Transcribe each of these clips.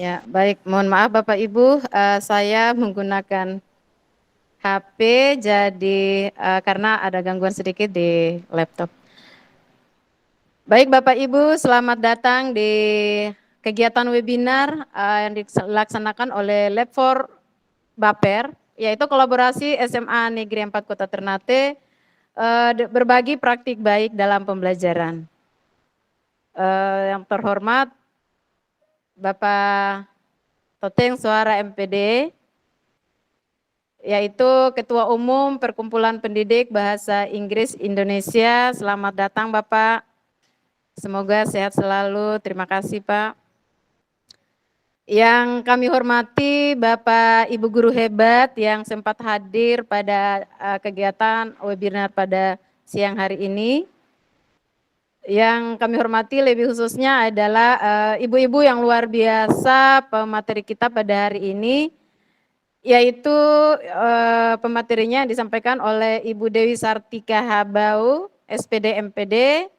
Ya, baik. Mohon maaf Bapak Ibu, saya menggunakan HP, jadi karena ada gangguan sedikit di laptop. Baik Bapak Ibu, selamat datang di kegiatan webinar yang dilaksanakan oleh Lab 4 Baper, yaitu kolaborasi SMA Negeri 4 Kota Ternate, berbagi praktik baik dalam pembelajaran. Yang terhormat Bapak Toteng Suara MPD, yaitu Ketua Umum Perkumpulan Pendidik Bahasa Inggris Indonesia. Selamat datang Bapak, semoga sehat selalu, terima kasih Pak. Yang kami hormati Bapak Ibu Guru hebat yang sempat hadir pada kegiatan webinar pada siang hari ini. Yang kami hormati lebih khususnya adalah ibu-ibu yang luar biasa pemateri kita pada hari ini, yaitu pematerinya disampaikan oleh Ibu Dewi Sartika Habau, SPD MPD,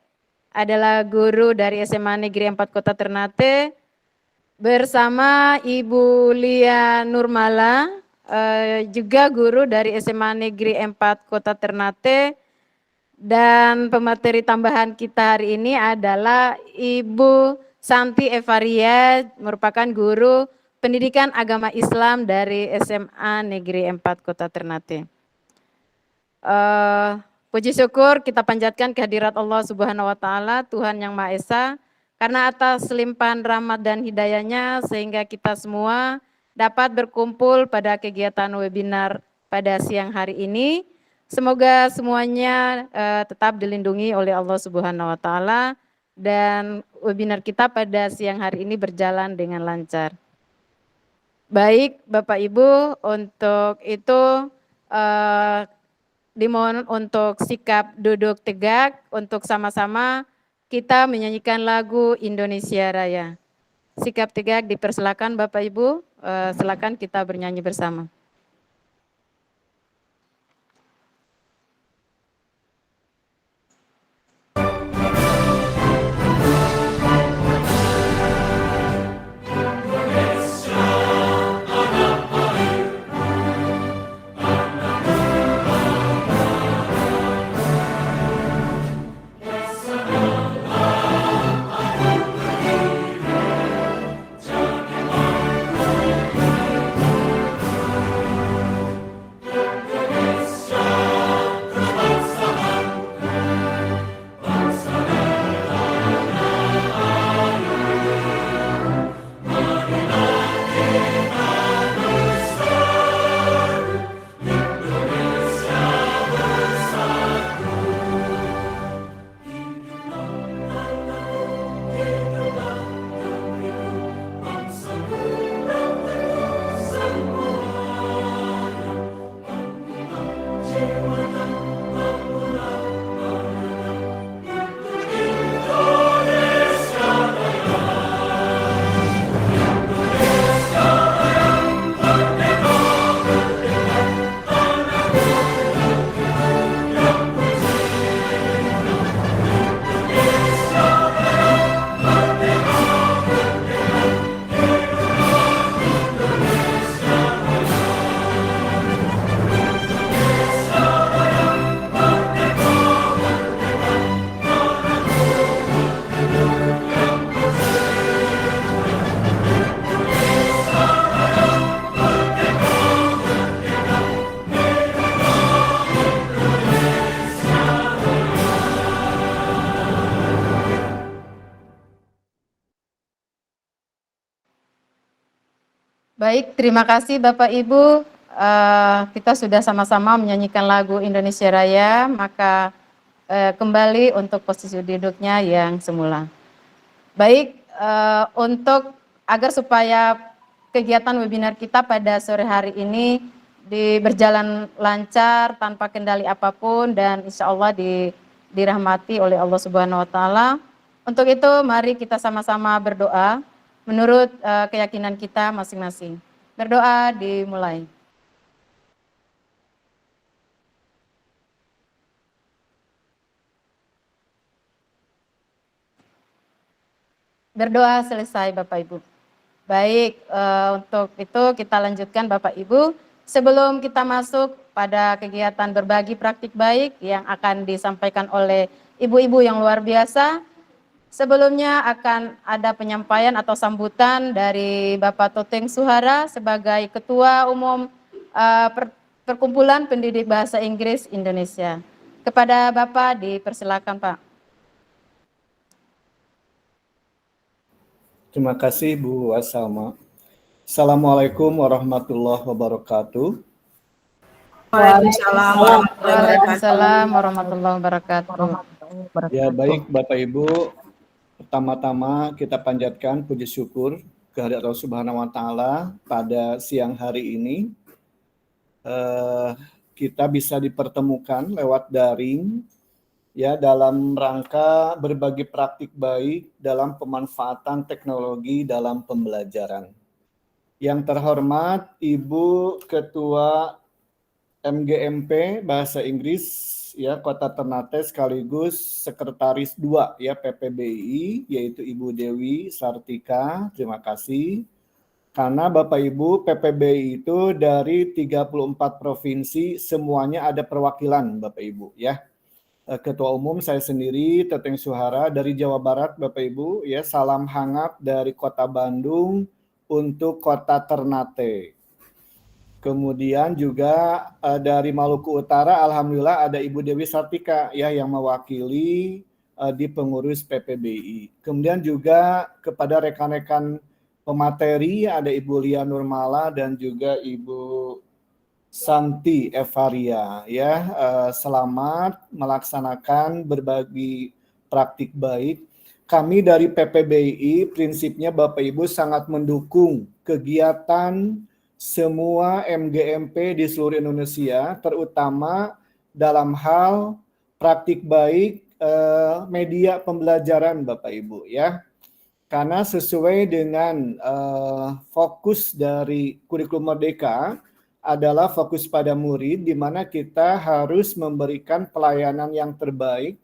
adalah guru dari SMA Negeri 4 Kota Ternate, bersama Ibu Lia Nurmala, juga guru dari SMA Negeri 4 Kota Ternate, dan pemateri tambahan kita hari ini adalah Ibu Santi Evaria, merupakan guru Pendidikan Agama Islam dari SMA Negeri 4 Kota Ternate. Puji syukur kita panjatkan kehadirat Allah Subhanahu wa Ta'ala, Tuhan Yang Maha Esa, karena atas limpahan rahmat dan hidayahnya sehingga kita semua dapat berkumpul pada kegiatan webinar pada siang hari ini. Semoga semuanya tetap dilindungi oleh Allah Subhanahu wa Ta'ala dan webinar kita pada siang hari ini berjalan dengan lancar. Baik Bapak Ibu, untuk itu dimohon untuk sikap duduk tegak untuk sama-sama kita menyanyikan lagu Indonesia Raya. Sikap tegak dipersilakan Bapak Ibu, silakan kita bernyanyi bersama. Baik, terima kasih Bapak Ibu. Kita sudah sama-sama menyanyikan lagu Indonesia Raya, maka kembali untuk posisi duduknya yang semula. Baik, untuk agar supaya kegiatan webinar kita pada sore hari ini berjalan lancar tanpa kendali apapun dan insya Allah dirahmati oleh Allah Subhanahu wa Ta'ala. Untuk itu mari kita sama-sama berdoa menurut keyakinan kita masing-masing. Berdoa dimulai. Berdoa selesai Bapak Ibu. Baik, untuk itu kita lanjutkan Bapak Ibu. Sebelum kita masuk pada kegiatan berbagi praktik baik yang akan disampaikan oleh ibu-ibu yang luar biasa, sebelumnya akan ada penyampaian atau sambutan dari Bapak Toteng Suhara sebagai Ketua Umum Perkumpulan Pendidik Bahasa Inggris Indonesia. Kepada Bapak dipersilakan Pak. Terima kasih Bu Wasalma. Assalamualaikum warahmatullahi wabarakatuh. Waalaikumsalam warahmatullahi wabarakatuh. Ya baik Bapak Ibu, pertama-tama kita panjatkan puji syukur kehadirat Allah Subhanahu wa Ta'ala pada siang hari ini. Kita bisa dipertemukan lewat daring ya dalam rangka berbagi praktik baik dalam pemanfaatan teknologi dalam pembelajaran. Yang terhormat Ibu Ketua MGMP Bahasa Inggris ya Kota Ternate sekaligus Sekretaris 2 ya PPBI yaitu Ibu Dewi Sartika. Terima kasih. Karena Bapak Ibu PPBI itu dari 34 provinsi semuanya ada perwakilan Bapak Ibu ya. Ketua Umum saya sendiri Toteng Suhara dari Jawa Barat Bapak Ibu ya, salam hangat dari Kota Bandung untuk Kota Ternate. Kemudian juga dari Maluku Utara alhamdulillah ada Ibu Dewi Sartika ya yang mewakili di pengurus PPBI. Kemudian juga kepada rekan-rekan pemateri ada Ibu Lia Nurmala dan juga Ibu Santi Evaria ya, selamat melaksanakan berbagi praktik baik. Kami dari PPBI prinsipnya Bapak Ibu sangat mendukung kegiatan semua MGMP di seluruh Indonesia, terutama dalam hal praktik baik media pembelajaran Bapak Ibu ya. Karena sesuai dengan fokus dari kurikulum Merdeka adalah fokus pada murid, di mana kita harus memberikan pelayanan yang terbaik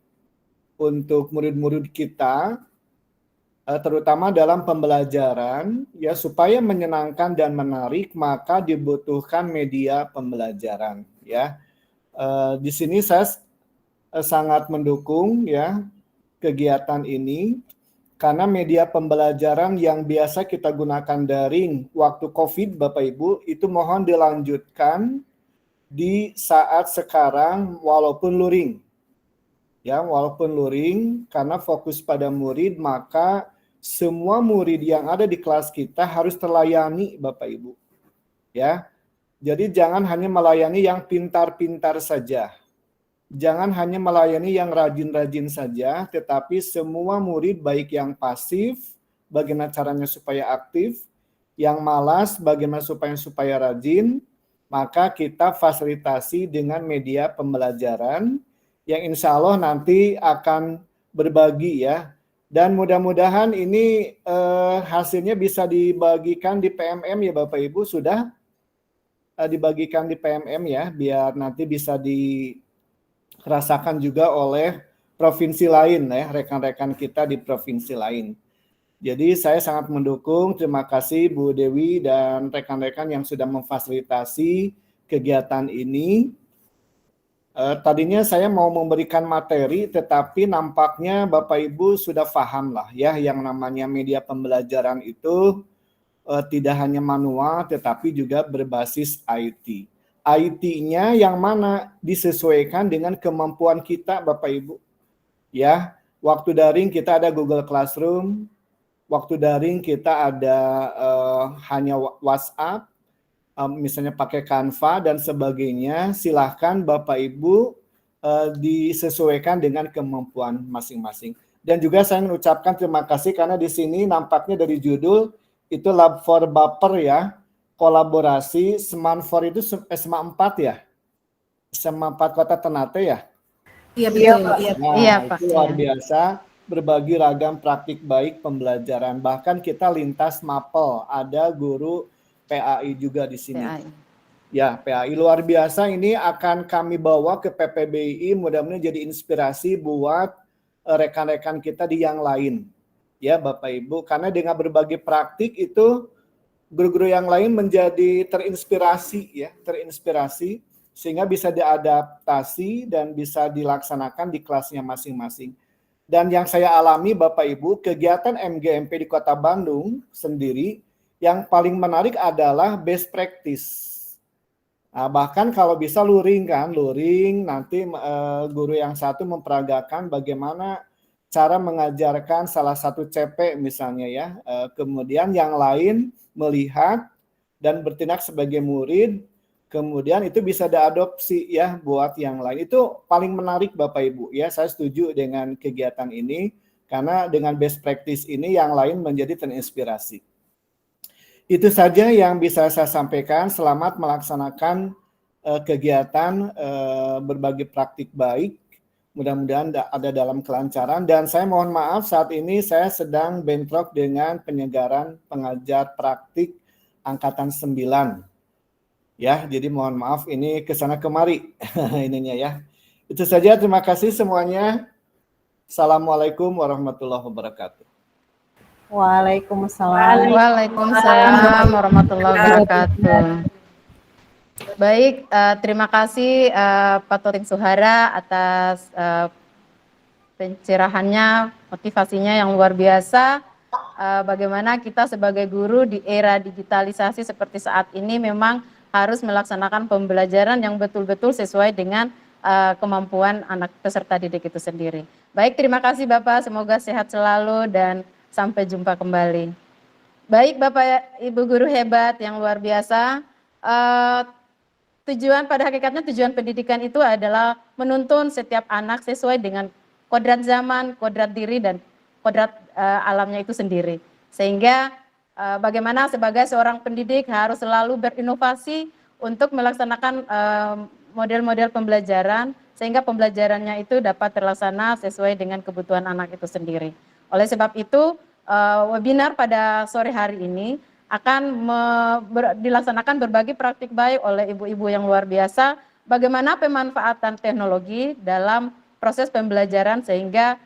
untuk murid-murid kita, terutama dalam pembelajaran, ya supaya menyenangkan dan menarik, maka dibutuhkan media pembelajaran. Ya, di sini saya sangat mendukung ya kegiatan ini. Karena media pembelajaran yang biasa kita gunakan daring waktu COVID, Bapak Ibu, itu mohon dilanjutkan di saat sekarang walaupun luring. Ya, walaupun luring, karena fokus pada murid, maka semua murid yang ada di kelas kita harus terlayani, Bapak Ibu. Ya, jadi jangan hanya melayani yang pintar-pintar saja. Jangan hanya melayani yang rajin-rajin saja, tetapi semua murid baik yang pasif, bagaimana caranya supaya aktif, yang malas, bagaimana supaya rajin, maka kita fasilitasi dengan media pembelajaran yang insya Allah nanti akan berbagi ya. Dan mudah-mudahan ini hasilnya bisa dibagikan di PMM ya Bapak Ibu, sudah dibagikan di PMM ya, biar nanti bisa dirasakan juga oleh provinsi lain ya, rekan-rekan kita di provinsi lain. Jadi saya sangat mendukung, terima kasih Bu Dewi dan rekan-rekan yang sudah memfasilitasi kegiatan ini. Tadinya saya mau memberikan materi, tetapi nampaknya Bapak Ibu sudah paham lah ya, yang namanya media pembelajaran itu tidak hanya manual, tetapi juga berbasis IT. IT-nya yang mana disesuaikan dengan kemampuan kita Bapak Ibu. Ya, waktu daring kita ada Google Classroom, waktu daring kita ada hanya WhatsApp, misalnya pakai Canva dan sebagainya. Silahkan Bapak Ibu disesuaikan dengan kemampuan masing-masing. Dan juga saya mengucapkan terima kasih karena di sini nampaknya dari judul itu Lab for Baper ya, kolaborasi Seman for itu SMA 4 ya, SMA 4 Kota Ternate ya. Iya betul. Nah, Iya, Pak. itu luar biasa, berbagi ragam praktik baik pembelajaran. Bahkan kita lintas mapel, ada guru PAI juga di sini. PAI. Ya, PAI luar biasa, ini akan kami bawa ke PPBI, mudah-mudahan jadi inspirasi buat rekan-rekan kita di yang lain. ya Bapak Ibu, karena dengan berbagi praktik itu guru-guru yang lain menjadi terinspirasi ya, terinspirasi sehingga bisa diadaptasi dan bisa dilaksanakan di kelasnya masing-masing. Dan yang saya alami Bapak Ibu, kegiatan MGMP di Kota Bandung sendiri yang paling menarik adalah best practice. Nah, bahkan kalau bisa luring kan, luring nanti guru yang satu memperagakan bagaimana cara mengajarkan salah satu CP misalnya ya. Kemudian yang lain melihat dan bertindak sebagai murid, kemudian itu bisa diadopsi ya buat yang lain. Itu paling menarik Bapak Ibu ya. Saya setuju dengan kegiatan ini karena dengan best practice ini yang lain menjadi terinspirasi. Itu saja yang bisa saya sampaikan. Selamat melaksanakan kegiatan berbagi praktik baik. Mudah-mudahan ada dalam kelancaran. Dan saya mohon maaf saat ini saya sedang bentrok dengan penyegaran pengajar praktik angkatan 9. Ya, jadi mohon maaf ini kesana kemari ininya ya. Itu saja, terima kasih semuanya. Assalamualaikum warahmatullahi wabarakatuh. Waalaikumsalam. Waalaikumsalam warahmatullahi wabarakatuh. Baik, terima kasih Pak Toting Suhara atas pencerahannya, motivasinya yang luar biasa. Bagaimana kita sebagai guru di era digitalisasi seperti saat ini memang harus melaksanakan pembelajaran yang betul-betul sesuai dengan kemampuan anak peserta didik itu sendiri. Baik, terima kasih Bapak, semoga sehat selalu dan sampai jumpa kembali. Baik Bapak Ibu guru hebat yang luar biasa, tujuan pada hakikatnya tujuan pendidikan itu adalah menuntun setiap anak sesuai dengan kodrat zaman, kodrat diri dan kodrat alamnya itu sendiri. Sehingga bagaimana sebagai seorang pendidik harus selalu berinovasi untuk melaksanakan model-model pembelajaran sehingga pembelajarannya itu dapat terlaksana sesuai dengan kebutuhan anak itu sendiri. Oleh sebab itu, webinar pada sore hari ini akan dilaksanakan berbagi praktik baik oleh ibu-ibu yang luar biasa, bagaimana pemanfaatan teknologi dalam proses pembelajaran sehingga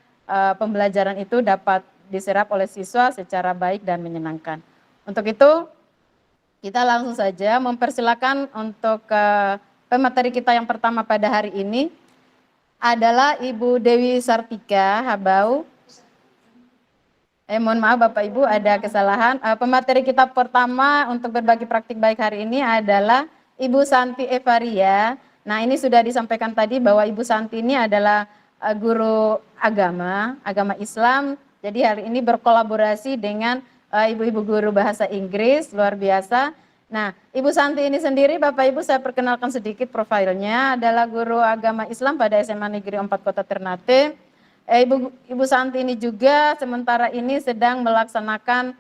pembelajaran itu dapat diserap oleh siswa secara baik dan menyenangkan. Untuk itu, kita langsung saja mempersilakan untuk pemateri kita yang pertama pada hari ini adalah Ibu Dewi Sartika Habau. Mohon maaf Bapak Ibu ada kesalahan. Pemateri kita pertama untuk berbagi praktik baik hari ini adalah Ibu Santi Evaria. Nah ini sudah disampaikan tadi bahwa Ibu Santi ini adalah guru agama Islam. Jadi hari ini berkolaborasi dengan ibu-ibu guru bahasa Inggris, luar biasa. Nah Ibu Santi ini sendiri Bapak Ibu saya perkenalkan sedikit profilnya, adalah guru agama Islam pada SMA Negeri 4 Kota Ternate. Ibu Santi ini juga sementara ini sedang melaksanakan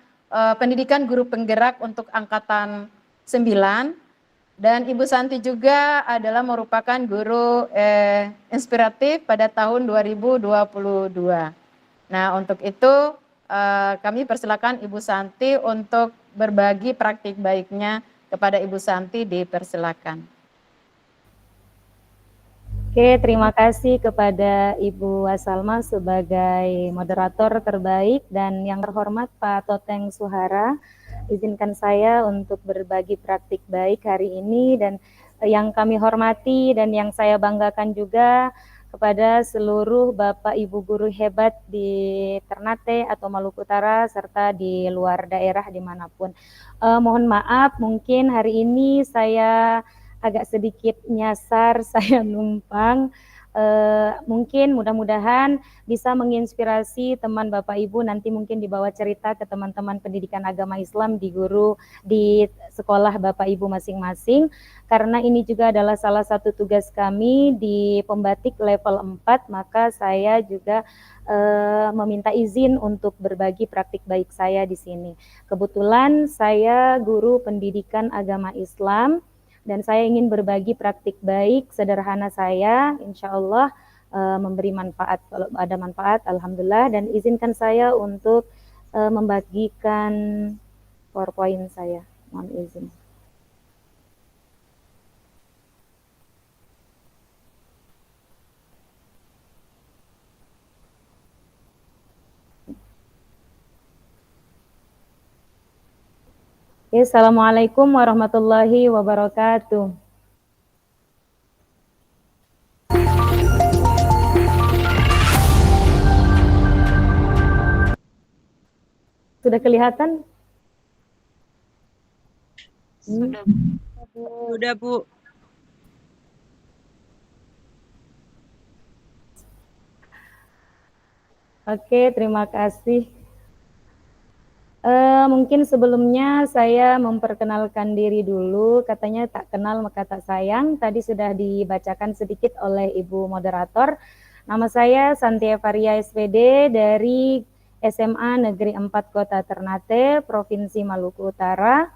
pendidikan guru penggerak untuk angkatan 9 dan Ibu Santi juga adalah merupakan guru inspiratif pada tahun 2022. Nah untuk itu kami persilakan Ibu Santi untuk berbagi praktik baiknya kepada Ibu Santi, dipersilakan. Oke, terima kasih kepada Ibu Wasalma sebagai moderator terbaik dan yang terhormat Pak Toteng Suhara. Izinkan saya untuk berbagi praktik baik hari ini dan yang kami hormati dan yang saya banggakan juga kepada seluruh Bapak Ibu guru hebat di Ternate atau Maluku Utara serta di luar daerah dimanapun. Mohon maaf, mungkin hari ini saya agak sedikit nyasar, saya numpang. Mungkin mudah-mudahan bisa menginspirasi teman Bapak Ibu nanti mungkin dibawa cerita ke teman-teman pendidikan agama Islam di guru di sekolah Bapak Ibu masing-masing, karena ini juga adalah salah satu tugas kami di pembatik level 4, maka saya juga meminta izin untuk berbagi praktik baik saya di sini. Kebetulan saya guru pendidikan agama Islam dan saya ingin berbagi praktik baik sederhana saya, insya Allah memberi manfaat. Kalau ada manfaat, alhamdulillah. Dan izinkan saya untuk membagikan PowerPoint saya. Mohon izin. Ya, Assalamualaikum warahmatullahi wabarakatuh. Sudah kelihatan? Sudah, Sudah Bu. Oke, terima kasih. Mungkin sebelumnya saya memperkenalkan diri dulu, katanya tak kenal maka tak sayang. Tadi sudah dibacakan sedikit oleh Ibu Moderator. Nama saya Santia Faria SPD dari SMA Negeri 4 Kota Ternate, Provinsi Maluku Utara.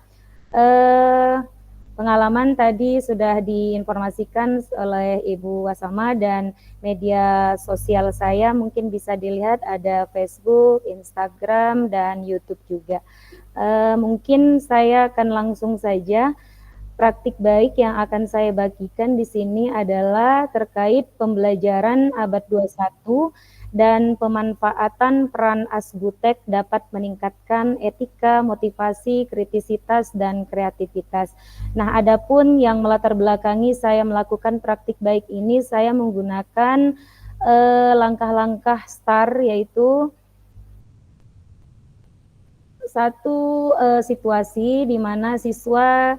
Pengalaman tadi sudah diinformasikan oleh Ibu Wasama dan media sosial saya mungkin bisa dilihat ada Facebook, Instagram, dan YouTube juga. Mungkin saya akan langsung saja. Praktik baik yang akan saya bagikan di sini adalah terkait pembelajaran abad 21 dan pemanfaatan peran Asbutek dapat meningkatkan etika, motivasi, kritisitas, dan kreativitas. Nah, adapun yang melatar belakangi saya melakukan praktik baik ini, saya menggunakan langkah-langkah STAR, yaitu satu situasi di mana siswa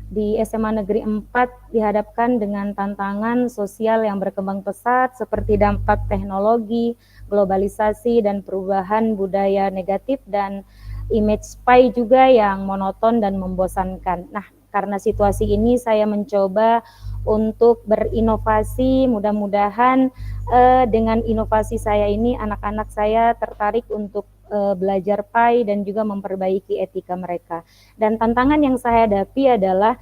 di SMA Negeri 4 dihadapkan dengan tantangan sosial yang berkembang pesat seperti dampak teknologi, globalisasi, dan perubahan budaya negatif, dan image spy juga yang monoton dan membosankan. Nah, karena situasi ini saya mencoba untuk berinovasi, mudah-mudahan dengan inovasi saya ini anak-anak saya tertarik untuk belajar PAI dan juga memperbaiki etika mereka. Dan tantangan yang saya hadapi adalah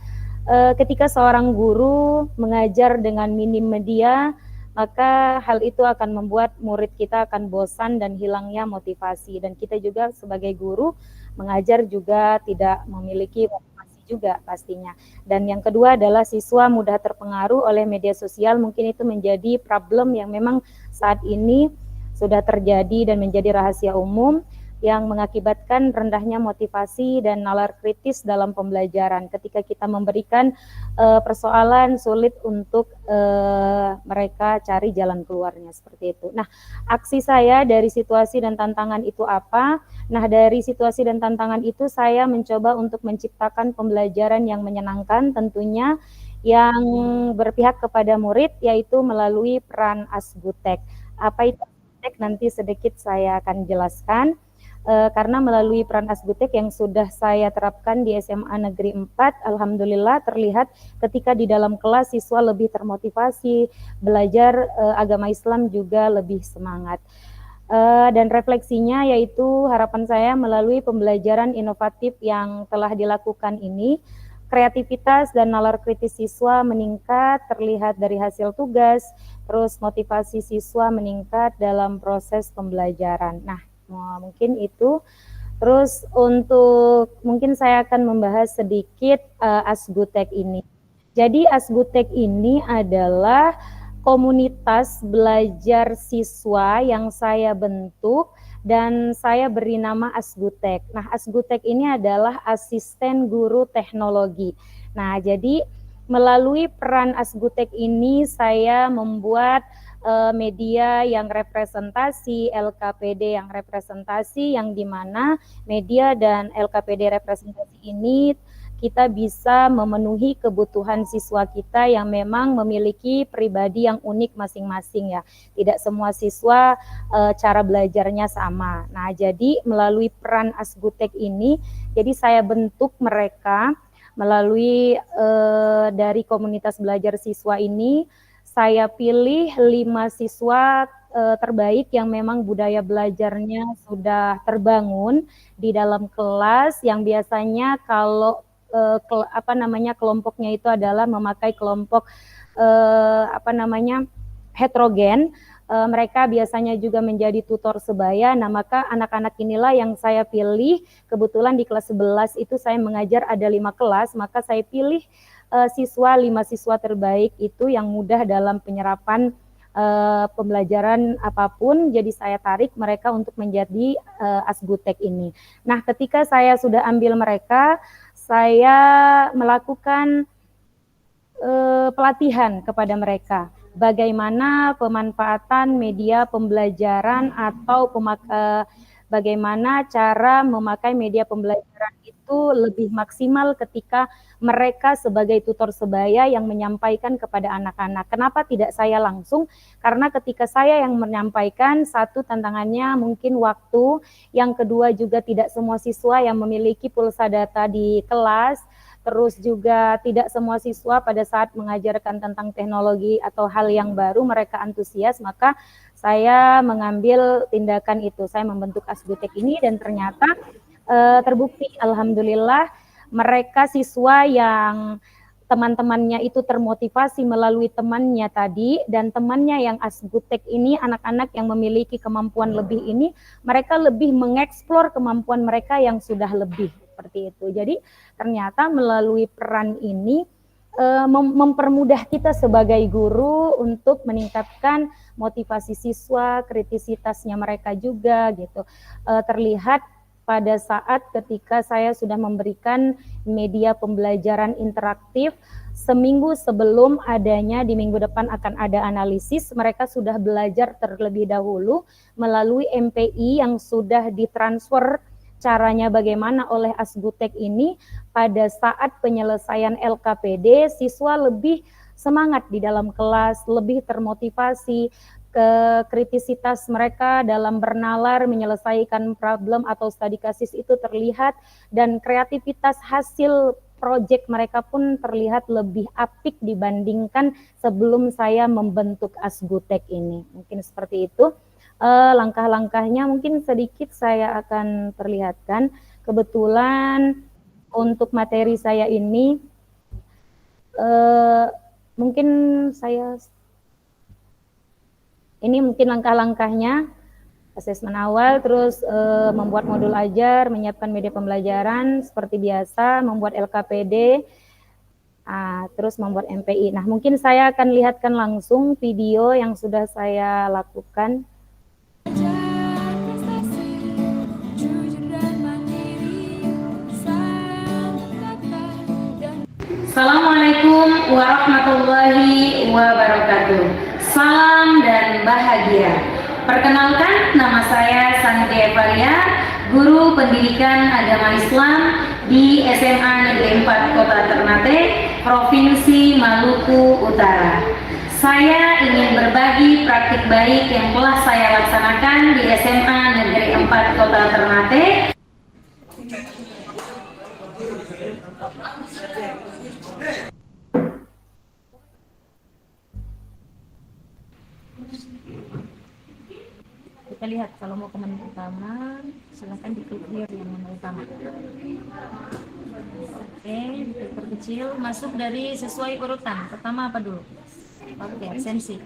ketika seorang guru mengajar dengan minim media, maka hal itu akan membuat murid kita akan bosan dan hilangnya motivasi. Dan kita juga sebagai guru mengajar juga tidak memiliki motivasi juga pastinya. Dan yang kedua adalah siswa mudah terpengaruh oleh media sosial. Mungkin itu menjadi problem yang memang saat ini sudah terjadi dan menjadi rahasia umum yang mengakibatkan rendahnya motivasi dan nalar kritis dalam pembelajaran. Ketika kita memberikan persoalan, sulit untuk mereka cari jalan keluarnya, seperti itu. Nah, aksi saya dari situasi dan tantangan itu apa? Nah, dari situasi dan tantangan itu saya mencoba untuk menciptakan pembelajaran yang menyenangkan, tentunya yang berpihak kepada murid, yaitu melalui peran Asbutek. Apa itu nanti sedikit saya akan jelaskan, karena melalui peran Asbutek yang sudah saya terapkan di SMA Negeri 4, alhamdulillah terlihat ketika di dalam kelas siswa lebih termotivasi, belajar agama Islam juga lebih semangat. Dan refleksinya yaitu harapan saya melalui pembelajaran inovatif yang telah dilakukan ini, kreativitas dan nalar kritis siswa meningkat terlihat dari hasil tugas, terus motivasi siswa meningkat dalam proses pembelajaran. Nah, mungkin itu. Terus untuk mungkin saya akan membahas sedikit Asbutek ini. Jadi Asbutek ini adalah komunitas belajar siswa yang saya bentuk dan saya beri nama Asbutek. Nah, Asbutek ini adalah asisten guru teknologi. Nah, jadi melalui peran Asbutek ini saya membuat media yang representasi, LKPD yang representasi, yang dimana media dan LKPD representasi ini kita bisa memenuhi kebutuhan siswa kita yang memang memiliki pribadi yang unik masing-masing ya. Tidak semua siswa cara belajarnya sama. Nah, jadi melalui peran Asbutek ini, jadi saya bentuk mereka melalui dari komunitas belajar siswa ini, saya pilih 5 siswa terbaik yang memang budaya belajarnya sudah terbangun di dalam kelas, yang biasanya kalau kelompoknya itu adalah memakai kelompok heterogen. Mereka biasanya juga menjadi tutor sebaya. Nah, maka anak-anak inilah yang saya pilih. Kebetulan di kelas 11 itu saya mengajar ada 5 kelas, maka saya pilih 5 siswa terbaik itu yang mudah dalam penyerapan pembelajaran apapun. Jadi saya tarik mereka untuk menjadi Asbutek ini. Nah, ketika saya sudah ambil mereka, saya melakukan pelatihan kepada mereka. Bagaimana pemanfaatan media pembelajaran atau bagaimana cara memakai media pembelajaran itu lebih maksimal ketika mereka sebagai tutor sebaya yang menyampaikan kepada anak-anak. Kenapa tidak saya langsung? Karena ketika saya yang menyampaikan, satu tantangannya mungkin waktu, yang kedua juga tidak semua siswa yang memiliki pulsa data di kelas, terus juga tidak semua siswa pada saat mengajarkan tentang teknologi atau hal yang baru mereka antusias, maka saya mengambil tindakan itu. Saya membentuk Asbutek ini dan ternyata terbukti, alhamdulillah, mereka siswa yang teman-temannya itu termotivasi melalui temannya tadi, dan temannya yang Asbutek ini, anak-anak yang memiliki kemampuan lebih ini, mereka lebih mengeksplor kemampuan mereka yang sudah lebih, seperti itu. Jadi ternyata melalui peran ini mempermudah kita sebagai guru untuk meningkatkan motivasi siswa, kritisitasnya mereka juga gitu. Terlihat pada saat ketika saya sudah memberikan media pembelajaran interaktif, seminggu sebelum adanya di minggu depan akan ada analisis, mereka sudah belajar terlebih dahulu melalui MPI yang sudah ditransfer caranya bagaimana oleh Asbutek ini. Pada saat penyelesaian LKPD, siswa lebih semangat di dalam kelas, lebih termotivasi, kritisitas mereka dalam bernalar menyelesaikan problem atau studi kasus itu terlihat, dan kreativitas hasil proyek mereka pun terlihat lebih apik dibandingkan sebelum saya membentuk Asbutek ini. Mungkin seperti itu. Langkah-langkahnya mungkin sedikit saya akan perlihatkan. Kebetulan untuk materi saya ini mungkin saya ini mungkin langkah-langkahnya, asesmen awal, terus membuat modul ajar, menyiapkan media pembelajaran seperti biasa, membuat LKPD, terus membuat MPI. Nah, mungkin saya akan lihatkan langsung video yang sudah saya lakukan. Assalamualaikum warahmatullahi wabarakatuh. Salam dan bahagia. Perkenalkan, nama saya Santi Evalia, guru pendidikan agama Islam di SMA Negeri 4 Kota Ternate, Provinsi Maluku Utara. Saya ingin berbagi praktik baik yang telah saya laksanakan di SMA Negeri 4 Kota Ternate. Kita lihat, kalau mau ke menu utama, silahkan diklik clear yang menu utama. Oke, diperkecil, masuk dari sesuai urutan. Pertama apa dulu? Oke, absensi.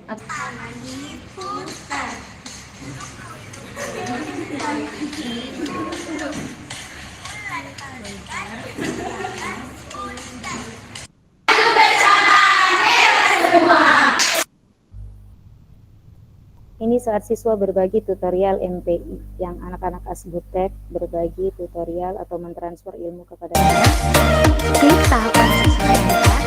Ini saat siswa berbagi tutorial MPI, yang anak-anak Asbutek berbagi tutorial atau mentransfer ilmu kepada anak. Di tahapan selanjutnya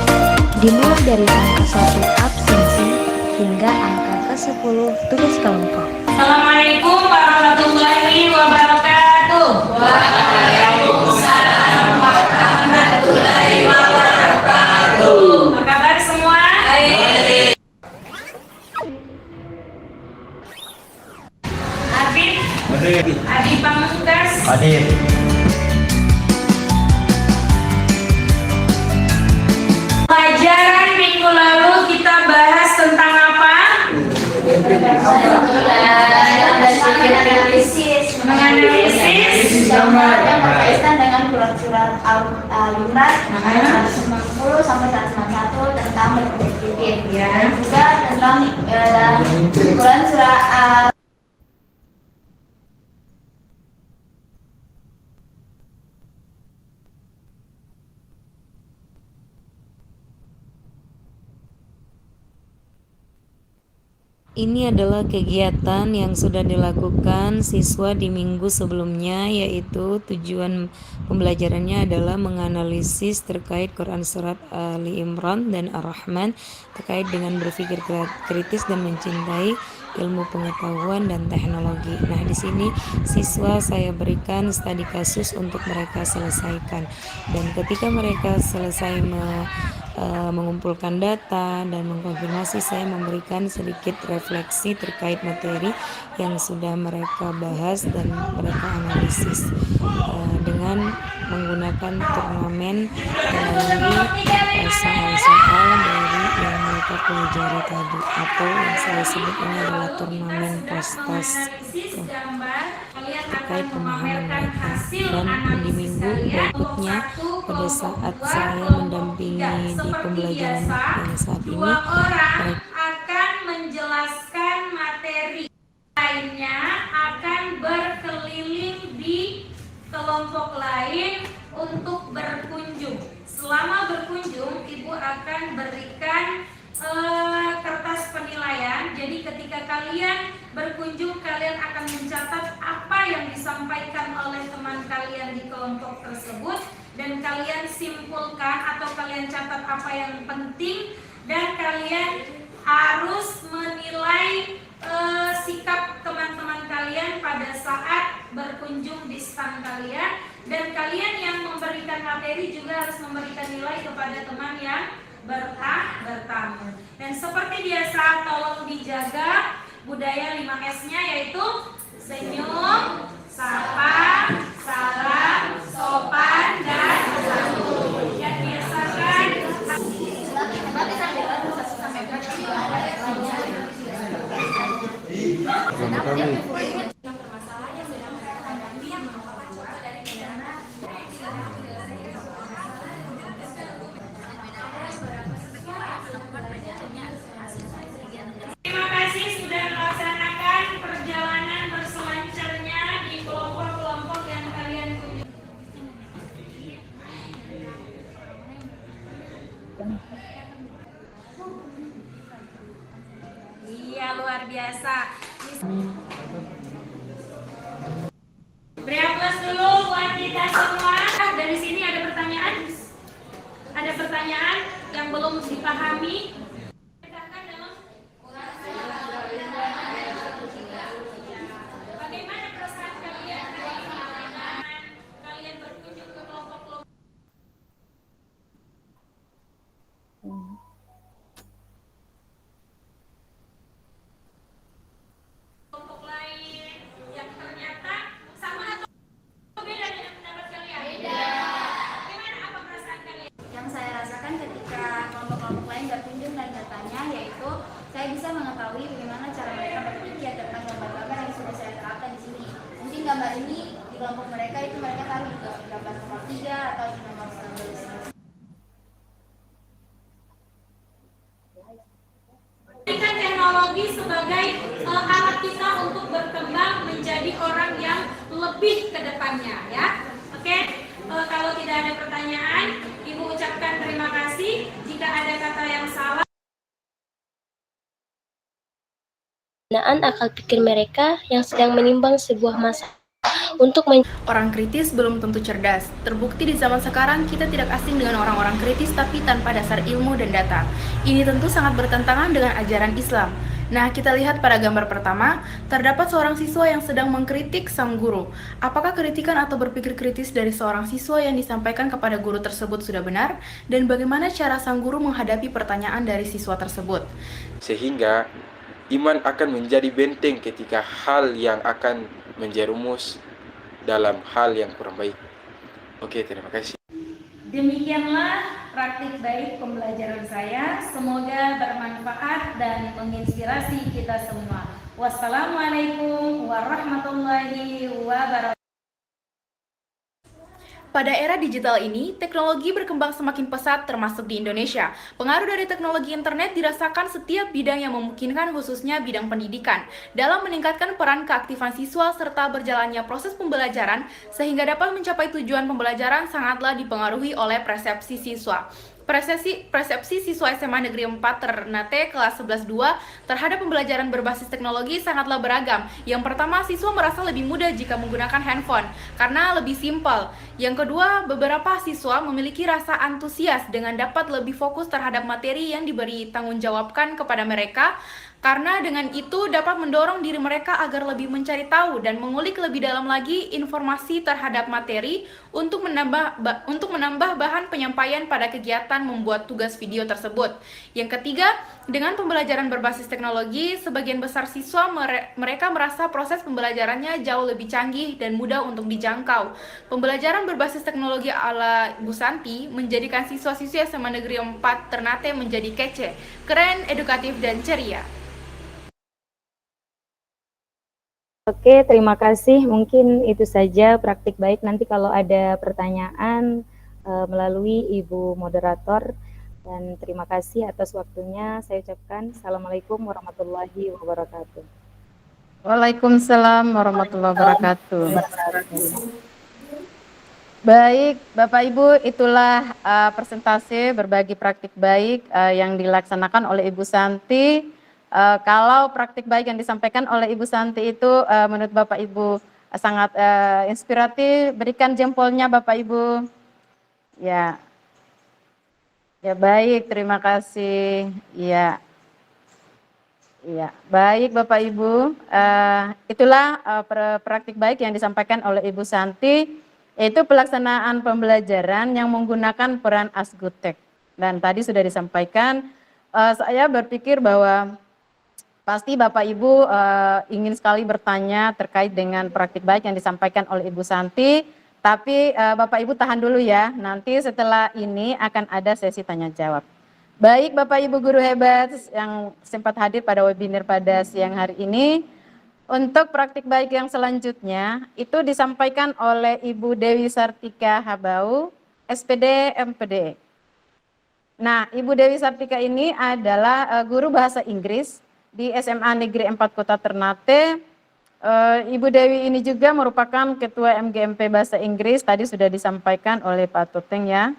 dimulai dari angka 1 absensi hingga angka ke-10 tugas kelompok. Assalamualaikum warahmatullahi wabarakatuh. Waalaikumsalam warahmatullahi wabarakatuh. Apa kabar semua? Baik. Adi Pamungkas. Hadir. Pelajaran minggu lalu kita bahas tentang apa? Menganalisis yang berkaitan dengan surat-surat Al-Imran 190 sampai 191 tentang berpikir, dan juga tentang Quran surah Ini adalah kegiatan yang sudah dilakukan siswa di minggu sebelumnya, yaitu tujuan pembelajarannya adalah menganalisis terkait Quran Surat Ali Imran dan Ar-Rahman terkait dengan berpikir kritis dan mencintai ilmu pengetahuan dan teknologi. Nah, di sini siswa saya berikan studi kasus untuk mereka selesaikan, dan ketika mereka selesai mengumpulkan data dan mengkonfirmasi, saya memberikan sedikit refleksi terkait materi yang sudah mereka bahas dan mereka analisis dengan menggunakan turnamen melalui soal-soal dari yang mereka pelajari tadi, atau yang saya sebut ini adalah turnamen postas terkait pemahaman mereka. Dan di minggu berikutnya, pada saat saya mendampingi di pembelajaran yang saat ini, mereka akan menjelaskan materi, lainnya akan berkeliling di kelompok lain untuk berkunjung. Selama berkunjung, Ibu akan berikan kertas penilaian. Jadi ketika kalian berkunjung, kalian akan mencatat apa yang disampaikan oleh teman kalian di kelompok tersebut, dan kalian simpulkan atau kalian catat apa yang penting, dan kalian harus menilai sikap teman-teman kalian pada saat berkunjung di stand kalian, dan kalian yang memberikan materi juga harus memberikan nilai kepada teman yang bertamu. Dan seperti biasa, tolong dijaga budaya 5S-nya, yaitu senyum, sapa, salam, sopan, dan santun. Yang biasakan terima kasih sudah melaksanakan perjalanan berselancarnya di kelompok-kelompok yang kalian kunjungi. Iya, luar biasa. Beri aplaus dulu buat kita semua. Dari sini ada pertanyaan? Ada pertanyaan yang belum dipahami? Bagaimana perasaan kalian kalian berkunjung ke kelompok-kelompok lain yang ternyata sama atau beda dengan pendapat kalian? Beda. Bagaimana, apa perasaan kalian? Yang saya rasakan ketika kelompok-kelompok lain berkunjung dan bertanya, yaitu saya bisa mengetahui bagaimana cara mereka berpikir tentang gambar-gambar yang sudah saya terapkan di sini. Mungkin gambar ini di kelompok mereka itu mereka taruh di gambar nomor 3 atau di nomor 11. Jadikan teknologi sebagai alat kita untuk berkembang menjadi orang yang lebih ke depannya, ya. Oke, kalau tidak ada pertanyaan, Ibu ucapkan terima kasih. Jika ada kata yang salah, Penggunaan akal pikir mereka yang sedang menimbang sebuah masalah untuk Orang kritis belum tentu cerdas. Terbukti di zaman sekarang kita tidak asing dengan orang-orang kritis tapi tanpa dasar ilmu dan data. Ini tentu sangat bertentangan dengan ajaran Islam. Nah, kita lihat pada gambar pertama, terdapat seorang siswa yang sedang mengkritik sang guru. Apakah kritikan atau berpikir kritis dari seorang siswa yang disampaikan kepada guru tersebut sudah benar? Dan bagaimana cara sang guru menghadapi pertanyaan dari siswa tersebut? Sehingga iman akan menjadi benteng ketika hal yang akan menjerumus dalam hal yang kurang baik. Oke, terima kasih. demikianlah praktik baik pembelajaran saya. Semoga bermanfaat dan menginspirasi kita semua. Wassalamualaikum warahmatullahi wabarakatuh. Pada era digital ini, teknologi berkembang semakin pesat termasuk di Indonesia. Pengaruh dari teknologi internet dirasakan setiap bidang yang memungkinkan, khususnya bidang pendidikan, dalam meningkatkan peran keaktifan siswa serta berjalannya proses pembelajaran, sehingga dapat mencapai tujuan pembelajaran sangatlah dipengaruhi oleh persepsi siswa. Persepsi siswa SMA Negeri 4 Ternate kelas 11-2 terhadap pembelajaran berbasis teknologi sangatlah beragam. Yang pertama, siswa merasa lebih mudah jika menggunakan handphone karena lebih simpel. Yang kedua, beberapa siswa memiliki rasa antusias dengan dapat lebih fokus terhadap materi yang diberi tanggung jawabkan kepada mereka, karena dengan itu dapat mendorong diri mereka agar lebih mencari tahu dan mengulik lebih dalam lagi informasi terhadap materi untuk menambah bahan penyampaian pada kegiatan membuat tugas video tersebut. Yang ketiga, dengan pembelajaran berbasis teknologi, sebagian besar siswa mereka merasa proses pembelajarannya jauh lebih canggih dan mudah untuk dijangkau. Pembelajaran berbasis teknologi ala Bu Santi menjadikan siswa-siswi SMA Negeri 4 Ternate menjadi kece, keren, edukatif, dan ceria. Oke, terima kasih. Mungkin itu saja praktik baik. Nanti kalau ada pertanyaan melalui Ibu Moderator. Dan terima kasih atas waktunya. Saya ucapkan Assalamualaikum warahmatullahi wabarakatuh. Waalaikumsalam warahmatullahi wabarakatuh. Baik, Bapak Ibu, itulah presentase berbagi praktik baik yang dilaksanakan oleh Ibu Santi. Kalau praktik baik yang disampaikan oleh Ibu Santi itu menurut Bapak Ibu sangat inspiratif, berikan jempolnya Bapak Ibu. Ya, ya baik, terima kasih. Ya, ya baik Bapak Ibu, itulah praktik baik yang disampaikan oleh Ibu Santi, yaitu pelaksanaan pembelajaran yang menggunakan peran Asgutek. Dan tadi sudah disampaikan, saya berpikir bahwa pasti Bapak Ibu ingin sekali bertanya terkait dengan praktik baik yang disampaikan oleh Ibu Santi, tapi Bapak Ibu tahan dulu ya, nanti setelah ini akan ada sesi tanya jawab. Baik Bapak Ibu guru hebat yang sempat hadir pada webinar pada siang hari ini, untuk praktik baik yang selanjutnya itu disampaikan oleh Ibu Dewi Sartika Habau, SPD MPD. Nah, Ibu Dewi Sartika ini adalah guru bahasa Inggris di SMA Negeri 4 Kota Ternate. Ibu Dewi ini juga merupakan Ketua MGMP Bahasa Inggris, tadi sudah disampaikan oleh Pak Toteng ya.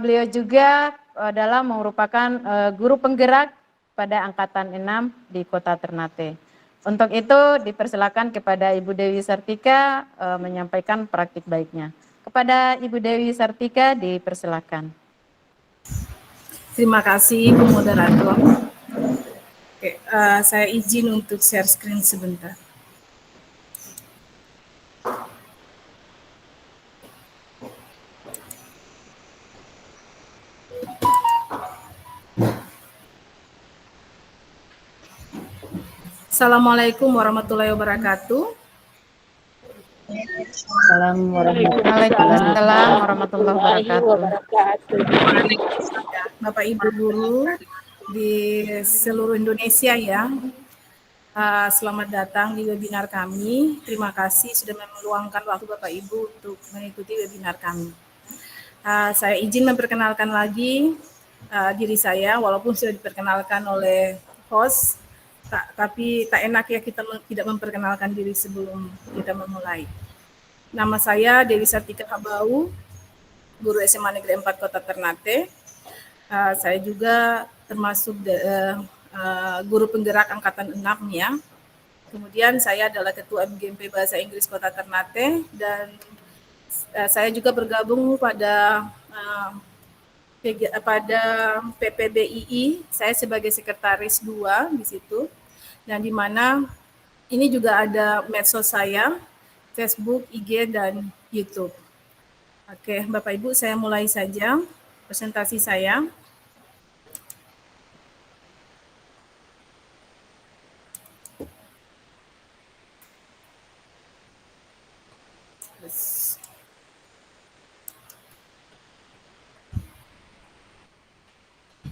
Beliau juga adalah merupakan guru penggerak pada Angkatan 6 di Kota Ternate. Untuk itu dipersilakan kepada Ibu Dewi Sartika menyampaikan praktik baiknya. Kepada Ibu Dewi Sartika dipersilakan. Terima kasih Bu Moderator. Oke, saya izin untuk share screen sebentar. Assalamualaikum warahmatullahi wabarakatuh. Waalaikumsalam warahmatullahi wabarakatuh. Bapak Ibu guru di seluruh Indonesia ya, selamat datang di webinar kami. Terima kasih sudah meluangkan waktu Bapak Ibu untuk mengikuti webinar kami. Saya izin memperkenalkan lagi diri saya, walaupun sudah diperkenalkan oleh host, tapi tak enak ya kita tidak memperkenalkan diri sebelum kita memulai. Nama saya Dewi Sartika Habau, guru SMA Negeri 4 Kota Ternate. Saya juga termasuk guru penggerak Angkatan 6 ya. Kemudian saya adalah Ketua MGMP Bahasa Inggris Kota Ternate, dan saya juga bergabung pada PPBII. Saya sebagai sekretaris 2 di situ, dan di mana ini juga ada medsos saya, Facebook, IG, dan YouTube. Oke, Bapak Ibu, saya mulai saja presentasi saya.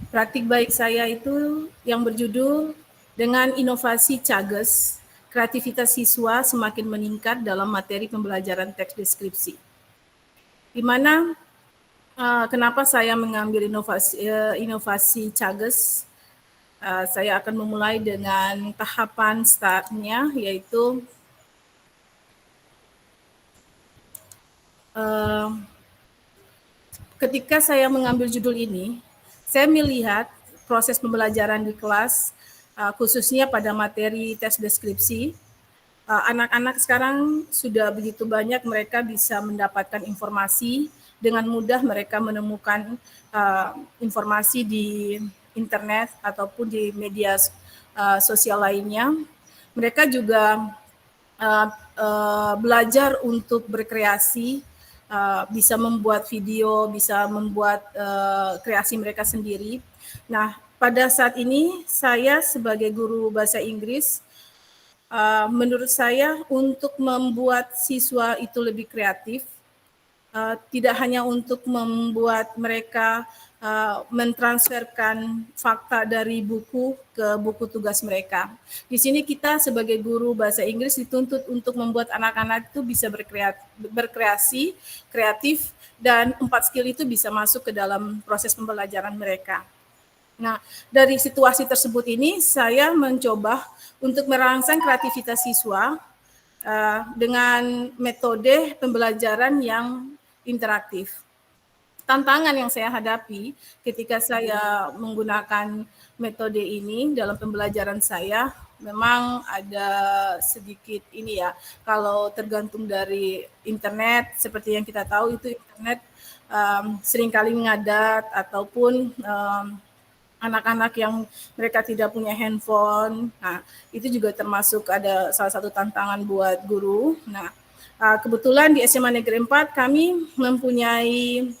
Praktik baik saya itu yang berjudul dengan inovasi CAGES, kreativitas siswa semakin meningkat dalam materi pembelajaran teks deskripsi. Di mana kenapa saya mengambil inovasi CAGES? Saya akan memulai dengan tahapan startnya, yaitu ketika saya mengambil judul ini, saya melihat proses pembelajaran di kelas, khususnya pada materi tes deskripsi. Anak-anak sekarang sudah begitu banyak mereka bisa mendapatkan informasi, dengan mudah mereka menemukan informasi di internet ataupun di media sosial lainnya. Mereka juga belajar untuk berkreasi, bisa membuat video, bisa membuat kreasi mereka sendiri. Nah, pada saat ini saya sebagai guru bahasa Inggris, menurut saya untuk membuat siswa itu lebih kreatif, tidak hanya untuk membuat mereka mentransferkan fakta dari buku ke buku tugas mereka. Di sini kita sebagai guru bahasa Inggris dituntut untuk membuat anak-anak itu bisa berkreasi, kreatif, dan 4 skill itu bisa masuk ke dalam proses pembelajaran mereka. Nah, dari situasi tersebut ini saya mencoba untuk merangsang kreativitas siswa dengan metode pembelajaran yang interaktif. Tantangan yang saya hadapi ketika saya menggunakan metode ini dalam pembelajaran saya, memang ada sedikit ini ya, kalau tergantung dari internet, seperti yang kita tahu itu internet seringkali ngadat, ataupun anak-anak yang mereka tidak punya handphone. Nah, itu juga termasuk ada salah satu tantangan buat guru. Nah, kebetulan di SMA Negeri 4 kami mempunyai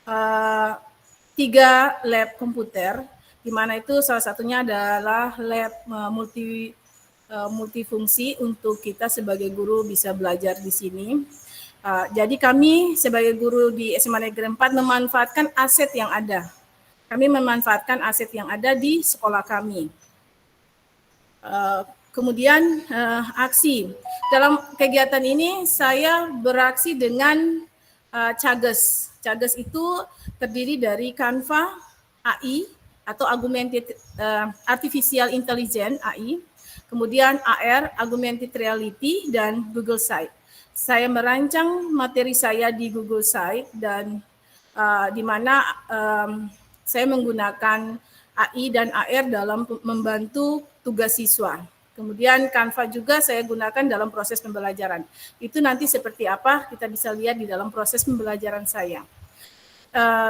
3 lab komputer, di mana itu salah satunya adalah lab multifungsi untuk kita sebagai guru bisa belajar di sini. Jadi kami sebagai guru di SMA Negeri 4 memanfaatkan aset yang ada. Kami memanfaatkan aset yang ada di sekolah kami. Kemudian aksi. Dalam kegiatan ini saya beraksi dengan Cages. Cages itu terdiri dari Canva, AI, atau Augmented Artificial Intelligence, AI, kemudian AR, Augmented Reality, dan Google Site. Saya merancang materi saya di Google Site, dan di mana saya menggunakan AI dan AR dalam membantu tugas siswa. Kemudian Canva juga saya gunakan dalam proses pembelajaran. Itu nanti seperti apa kita bisa lihat di dalam proses pembelajaran saya.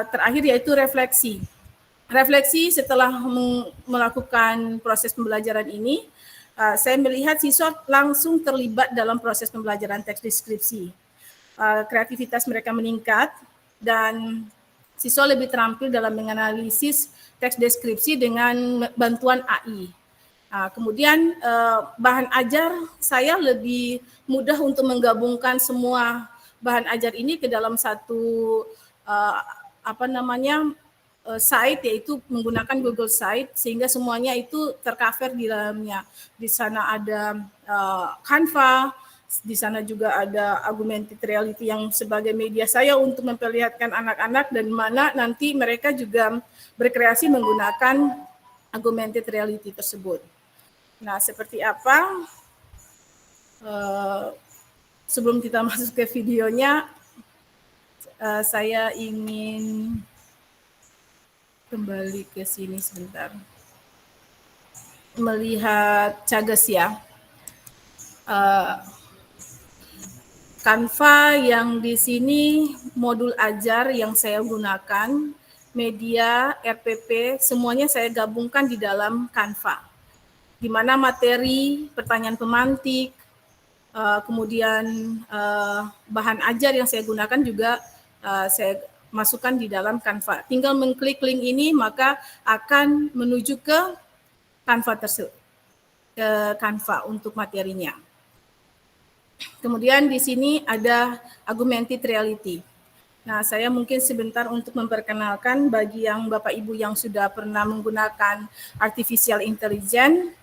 Terakhir yaitu refleksi. Refleksi setelah melakukan proses pembelajaran ini, saya melihat siswa langsung terlibat dalam proses pembelajaran teks deskripsi. Kreativitas mereka meningkat dan siswa lebih terampil dalam menganalisis teks deskripsi dengan bantuan AI. Kemudian bahan ajar saya lebih mudah untuk menggabungkan semua bahan ajar ini ke dalam satu site, yaitu menggunakan Google Site, sehingga semuanya itu tercover di dalamnya. Di sana ada Canva, di sana juga ada Augmented Reality yang sebagai media saya untuk memperlihatkan anak-anak, dan mana nanti mereka juga berkreasi menggunakan Augmented Reality tersebut. Nah, seperti apa? Sebelum kita masuk ke videonya, saya ingin kembali ke sini sebentar. Melihat Cages ya. Canva yang di sini modul ajar yang saya gunakan, media, RPP, semuanya saya gabungkan di dalam Canva. Di mana materi, pertanyaan pemantik, kemudian bahan ajar yang saya gunakan juga saya masukkan di dalam Canva. Tinggal mengklik link ini maka akan menuju ke Canva tersebut, ke Canva untuk materinya. Kemudian di sini ada Augmented Reality. Nah, saya mungkin sebentar untuk memperkenalkan bagi yang Bapak Ibu yang sudah pernah menggunakan Artificial Intelligence.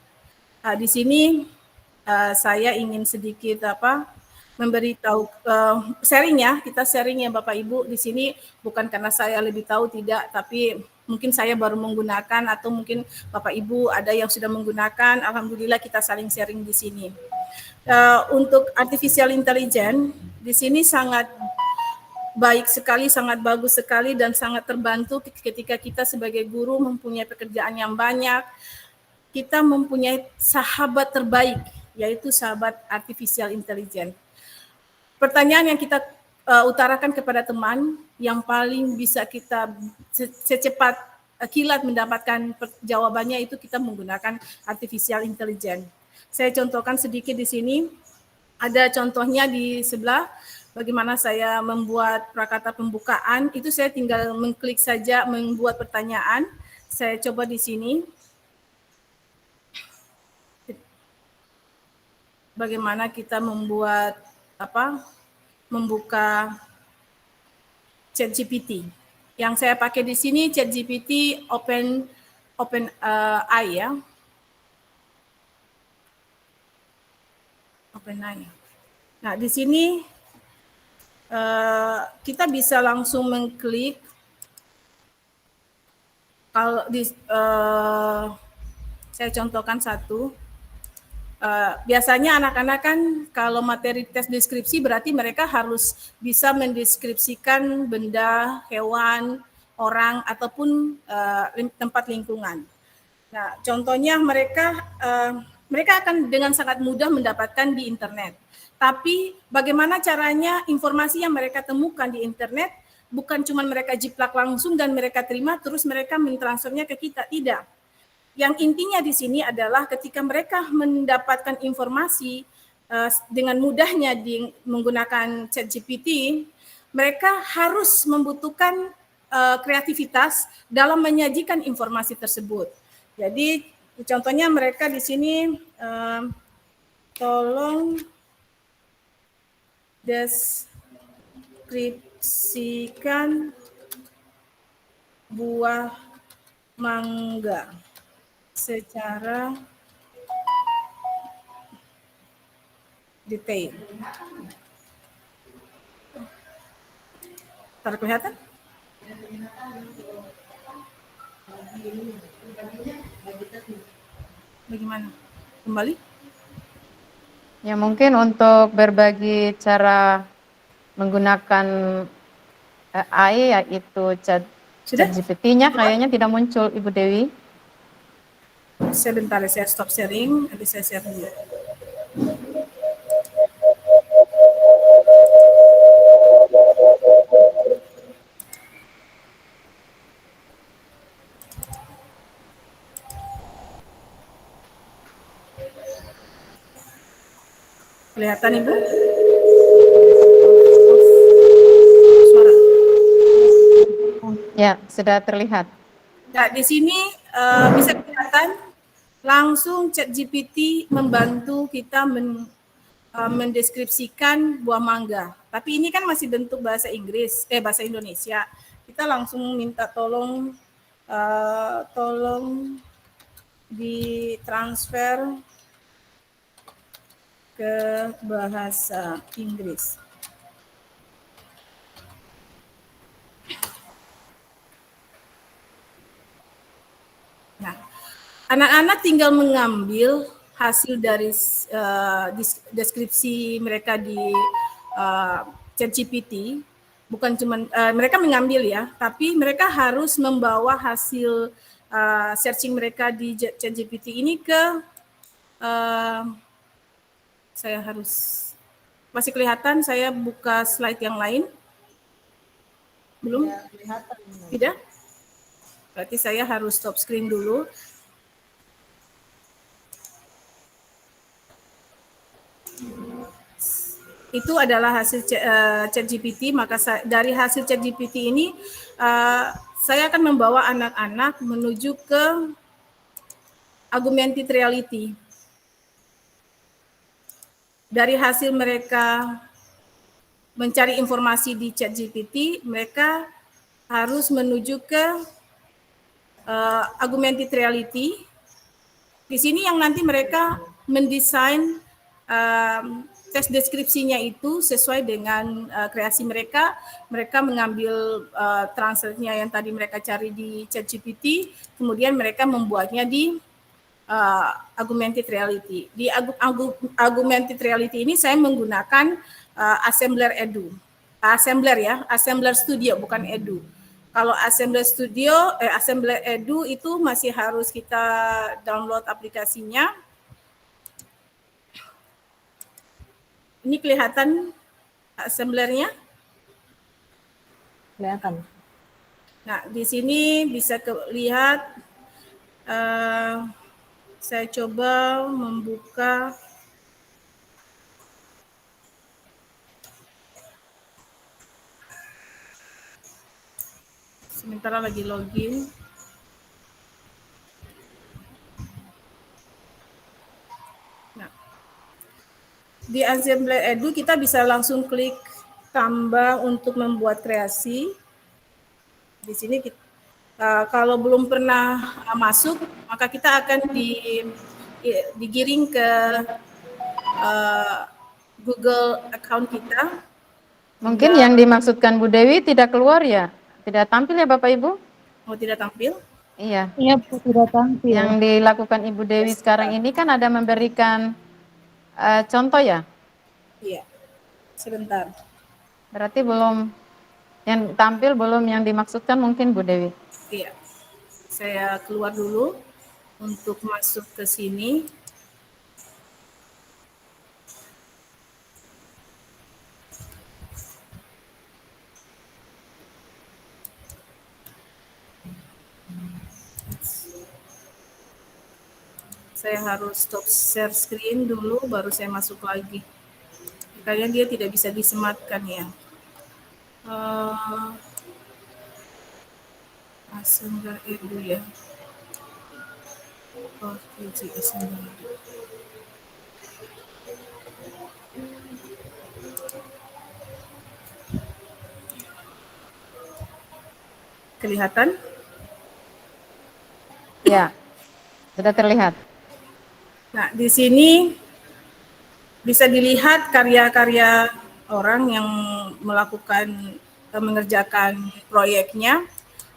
Di sini saya ingin sedikit memberitahu sharing ya, kita sharing ya Bapak Ibu. Di sini bukan karena saya lebih tahu, tidak, tapi mungkin saya baru menggunakan atau mungkin Bapak Ibu ada yang sudah menggunakan. Alhamdulillah kita saling sharing di sini. Untuk Artificial Intelligence di sini sangat baik sekali, sangat bagus sekali, dan sangat terbantu ketika kita sebagai guru mempunyai pekerjaan yang banyak. Kita mempunyai sahabat terbaik, yaitu sahabat artificial intelligence. Pertanyaan yang kita utarakan kepada teman, yang paling bisa kita secepat kilat mendapatkan jawabannya itu kita menggunakan artificial intelligence. Saya contohkan sedikit di sini. Ada contohnya di sebelah, bagaimana saya membuat prakata pembukaan. Itu saya tinggal mengklik saja membuat pertanyaan. Saya coba di sini. Bagaimana kita membuat membuka ChatGPT. Yang saya pakai di sini ChatGPT OpenAI ya. OpenAI. Nah, di sini kita bisa langsung mengklik. Kalau saya contohkan satu. Biasanya anak-anak kan kalau materi tes deskripsi berarti mereka harus bisa mendeskripsikan benda, hewan, orang, ataupun tempat lingkungan. Nah, contohnya mereka akan dengan sangat mudah mendapatkan di internet. Tapi bagaimana caranya informasi yang mereka temukan di internet bukan cuma mereka jiplak langsung dan mereka terima terus mereka mentransfernya ke kita, tidak. Yang intinya di sini adalah ketika mereka mendapatkan informasi dengan mudahnya menggunakan ChatGPT, mereka harus membutuhkan kreativitas dalam menyajikan informasi tersebut. Jadi contohnya mereka di sini tolong deskripsikan buah mangga secara detail. Terkelihatan? Bagaimana? Kembali? Ya mungkin untuk berbagi cara menggunakan AI yaitu ChatGPT-nya kayaknya tidak muncul Ibu Dewi. Sebentar, saya stop sharing, nanti saya share dulu. Kelihatan Ibu? Suara. Ya, sudah terlihat. Nah, di sini bisa kelihatan langsung ChatGPT membantu kita mendeskripsikan buah mangga. Tapi ini kan masih bentuk bahasa bahasa Indonesia. Kita langsung minta tolong ditransfer ke bahasa Inggris. Nah, anak-anak tinggal mengambil hasil dari deskripsi mereka di ChatGPT. Bukan cuma mereka mengambil ya, tapi mereka harus membawa hasil searching mereka di ChatGPT ini ke saya harus masih kelihatan. Saya buka slide yang lain. Belum? Ya, kelihatan. Tidak? Berarti saya harus stop screen dulu. Itu adalah hasil ChatGPT. Maka dari hasil ChatGPT ini saya akan membawa anak-anak menuju ke augmented reality. Dari hasil mereka mencari informasi di ChatGPT, mereka harus menuju ke augmented reality. Di sini yang nanti mereka mendesain tes deskripsinya itu sesuai dengan kreasi mereka. Mereka mengambil translate-nya yang tadi mereka cari di ChatGPT, kemudian mereka membuatnya di augmented reality. Di augmented reality ini saya menggunakan Assembler Edu. Assembler ya, Assembler Studio bukan Edu. Kalau Assembler Studio, Assembler Edu itu masih harus kita download aplikasinya. Ini kelihatan assemblernya? Kelihatan. Nah, di sini bisa lihat, saya coba membuka. Sementara lagi login. Nah, di Assembler Edu kita bisa langsung klik tambah untuk membuat kreasi. Di sini kita, kalau belum pernah masuk, maka kita akan digiring ke Google account kita. Mungkin yang dimaksudkan Bu Dewi tidak keluar ya? Tidak tampil ya Bapak Ibu? Oh, tidak tampil? Iya. Iya, Bu, tidak tampil. Yang dilakukan Ibu Dewi sekarang ini kan ada memberikan contoh ya? Iya. Sebentar. Berarti belum yang tampil, belum yang dimaksudkan mungkin Bu Dewi. Iya. Saya keluar dulu untuk masuk ke sini. Saya harus stop share screen dulu, baru saya masuk lagi. Kayaknya dia tidak bisa disematkan ya. Assembler Edu ya. Oh, Assembler Edu. Kelihatan? Ya, sudah terlihat. Nah, di sini bisa dilihat karya-karya orang yang melakukan, mengerjakan proyeknya.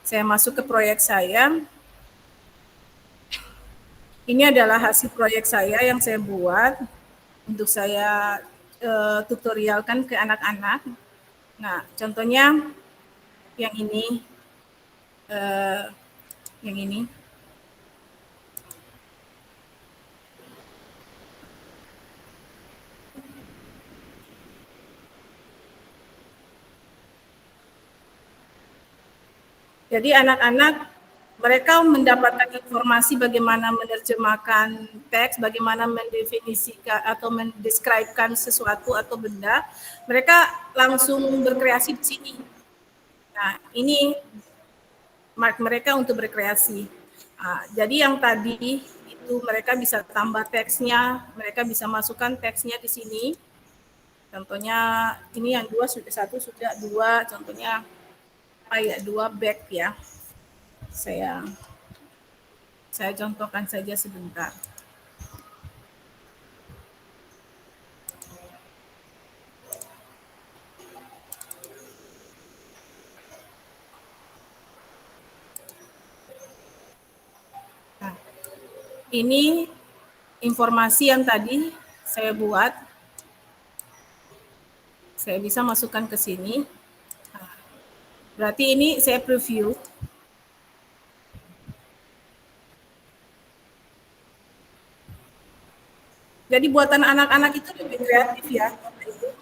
Saya masuk ke proyek saya. Ini adalah hasil proyek saya yang saya buat untuk saya tutorialkan ke anak-anak. Nah, contohnya yang ini, yang ini. Jadi anak-anak mereka mendapatkan informasi bagaimana menerjemahkan teks, bagaimana mendefinisikan atau mendeskripsikan sesuatu atau benda. Mereka langsung berkreasi di sini. Nah, ini mereka untuk berkreasi. Nah, jadi yang tadi itu mereka bisa tambah teksnya, mereka bisa masukkan teksnya di sini. Contohnya ini yang dua sudah, satu sudah, dua, contohnya ayat 2 back ya. Saya contohkan saja sebentar. Nah, ini informasi yang tadi saya buat. Saya bisa masukkan ke sini. Nah, berarti ini saya preview. Jadi buatan anak-anak itu lebih kreatif ya,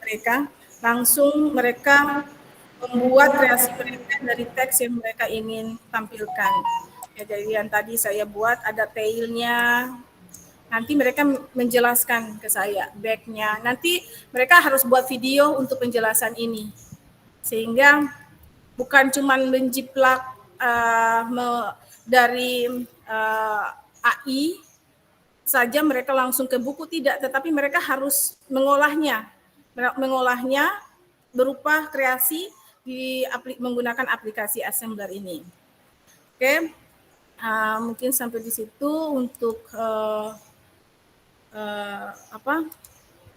mereka langsung membuat kreasi mereka dari teks yang mereka ingin tampilkan. Ya, jadi yang tadi saya buat ada tailnya, nanti mereka menjelaskan ke saya backnya. Nanti mereka harus buat video untuk penjelasan ini, sehingga bukan cuma menjiplak dari AI saja mereka langsung ke buku, tidak, tetapi mereka harus mengolahnya berupa kreasi menggunakan aplikasi Assembler ini. Oke, mungkin sampai di situ untuk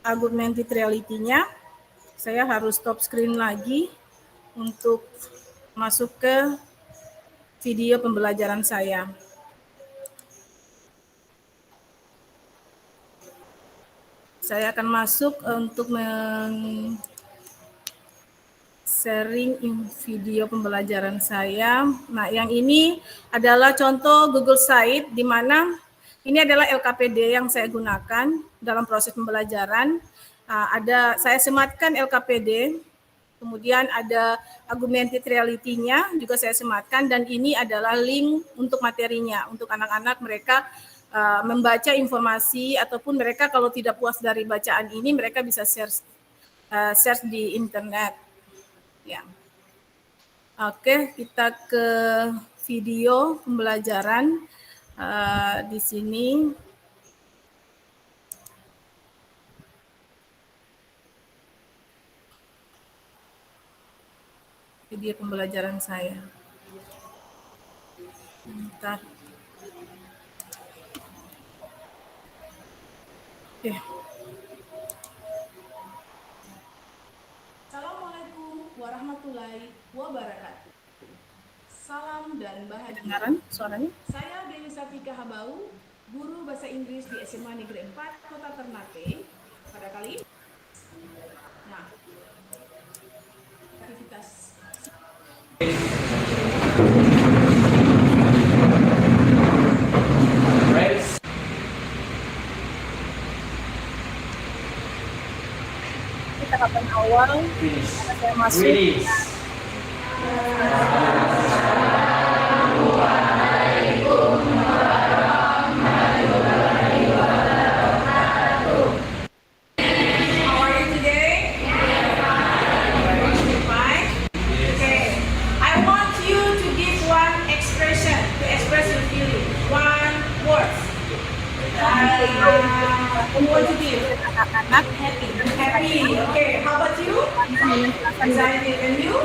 augmented reality-nya. Saya harus stop screen lagi untuk masuk ke video pembelajaran saya. Saya akan masuk untuk sharing video pembelajaran saya. Nah, yang ini adalah contoh Google Site di mana ini adalah LKPD yang saya gunakan dalam proses pembelajaran. Saya sematkan LKPD, kemudian ada augmented reality-nya juga saya sematkan, dan ini adalah link untuk materinya untuk anak-anak mereka membaca informasi, ataupun mereka kalau tidak puas dari bacaan ini mereka bisa search di internet. Ya. Oke, kita ke video pembelajaran di sini. Video pembelajaran saya. Bentar. Oke. Assalamualaikum warahmatullahi wabarakatuh. Salam dan bahagia. Dengaran suaranya? Saya Dewi Satika Habau, guru bahasa Inggris di SMA Negeri 4 Kota Ternate. Pada kali ini, aktivitas tahapan awal saya masuk. How are you today? Fine? Okay. I want you to give one expression to express your feeling. One word. I want to give Anak-anak happy. Happy. Okay. How about you? Excited. And you?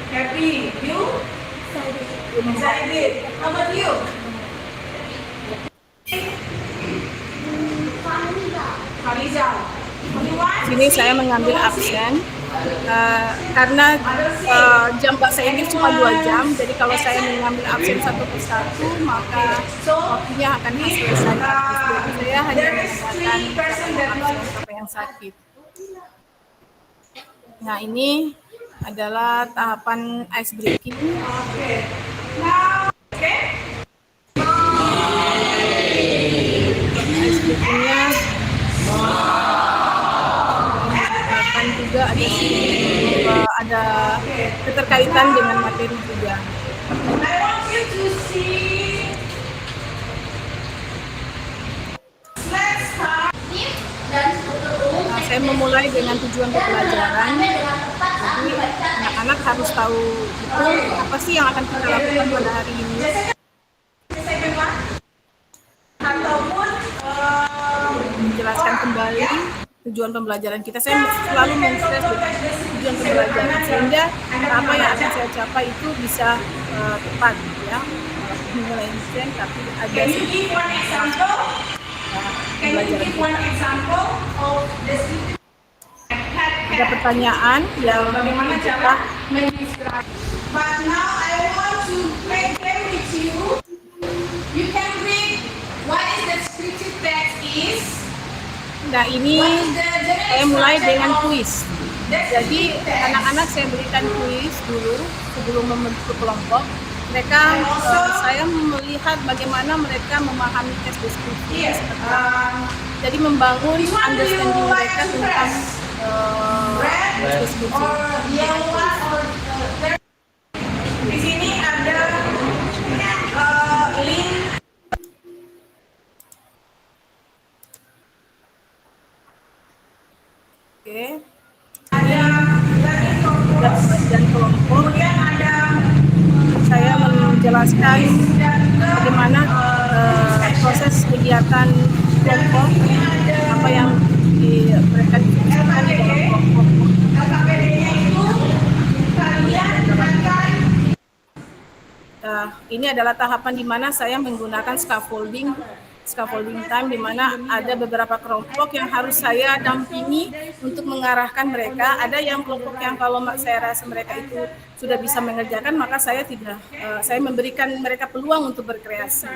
Happy. You? Excited. How about you? Fariza. Sini saya mengambil absen karena jam bahasa Inggris cuma 2 jam, jadi kalau saya mengambil absen satu persatu maka waktunya akan selesai. Saya hanya menggunakan siapa yang sakit. Nah, ini adalah tahapan ice breaking. Ice breakingnya juga ada keterkaitan dengan materi juga. Nah, saya memulai dengan tujuan pembelajaran. Jadi anak-anak harus tahu itu apa sih yang akan kita lakukan pada hari ini. Ataupun Menjelaskan kembali tujuan pembelajaran kita. Saya selalu men-stress tujuan pembelajaran sehingga apa yang akan saya capai itu bisa tepat, ya. Mulai instan, tapi ada ada pertanyaan yang bagaimana cara mendescribe. But now I want to make them with you. You can read what is the scripture text is. Nah, ini saya mulai dengan kuis. Jadi anak-anak saya berikan kuis dulu sebelum membentuk kelompok. Mereka, saya melihat bagaimana mereka memahami teks deskripsi. Jadi membangun understanding mereka tentang teks deskripsi. Di sini ada link. Oke. Ada bagian kelompok. Kemudian ada saya menjelaskan bagaimana proses kegiatan kelompok, apa yang mereka diskusikan di dalam kelompok. LKPD-nya itu kalian akan ini adalah tahapan di mana saya menggunakan scaffolding time, di mana ada beberapa kelompok yang harus saya dampingi untuk mengarahkan mereka. Ada yang kelompok yang kalau saya rasa mereka itu sudah bisa mengerjakan, maka saya memberikan mereka peluang untuk berkreasi.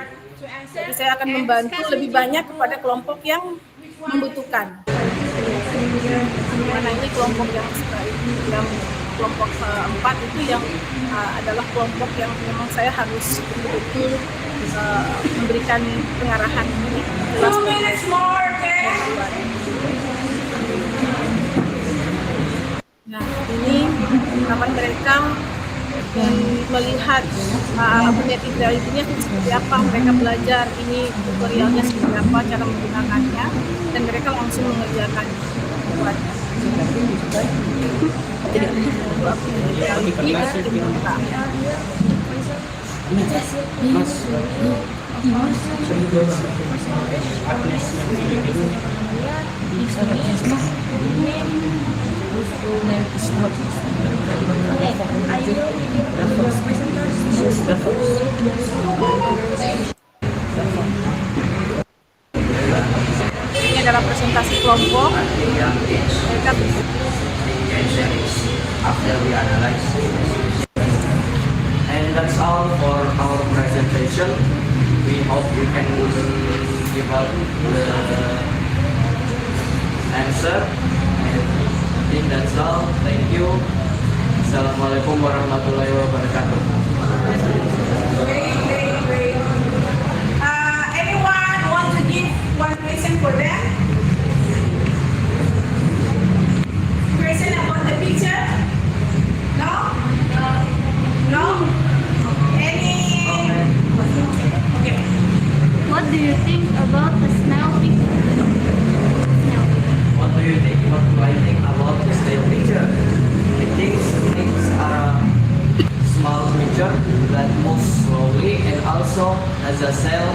Jadi saya akan membantu lebih banyak kepada kelompok yang membutuhkan. Mana ini kelompok yang kelompok 4 itu yang adalah kelompok yang memang saya harus betul-betul memberikan pengarahan jelas. 2 minutes more, okay? Nah, ini kapan mereka melihat net intelligence seperti apa, mereka belajar ini tutorialnya seperti apa, cara menggunakannya, dan mereka langsung mengerjakan buatnya. Ini adalah presentasi kelompok. Mereka after we analyze. And that's all for our presentation. We hope we can give out the answer. And I think that's all. Thank you. Assalamualaikum warahmatullahi wabarakatuh. Great. Anyone want to give one question for them? Question about the picture? No? No? Any? Okay. What do you think about the snail picture? What do you think? What do I think about the snail picture? I think snakes are a small creature that moves slowly and also has a shell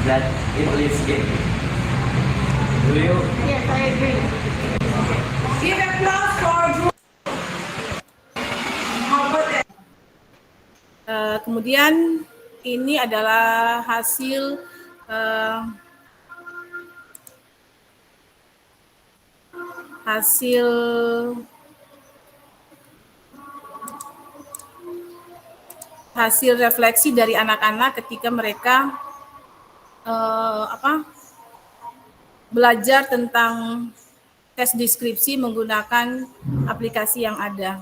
that it lives in. Do you? Yes, I agree. Give applause for group. Kemudian ini adalah hasil hasil refleksi dari anak-anak ketika mereka belajar tentang tes deskripsi menggunakan aplikasi yang ada.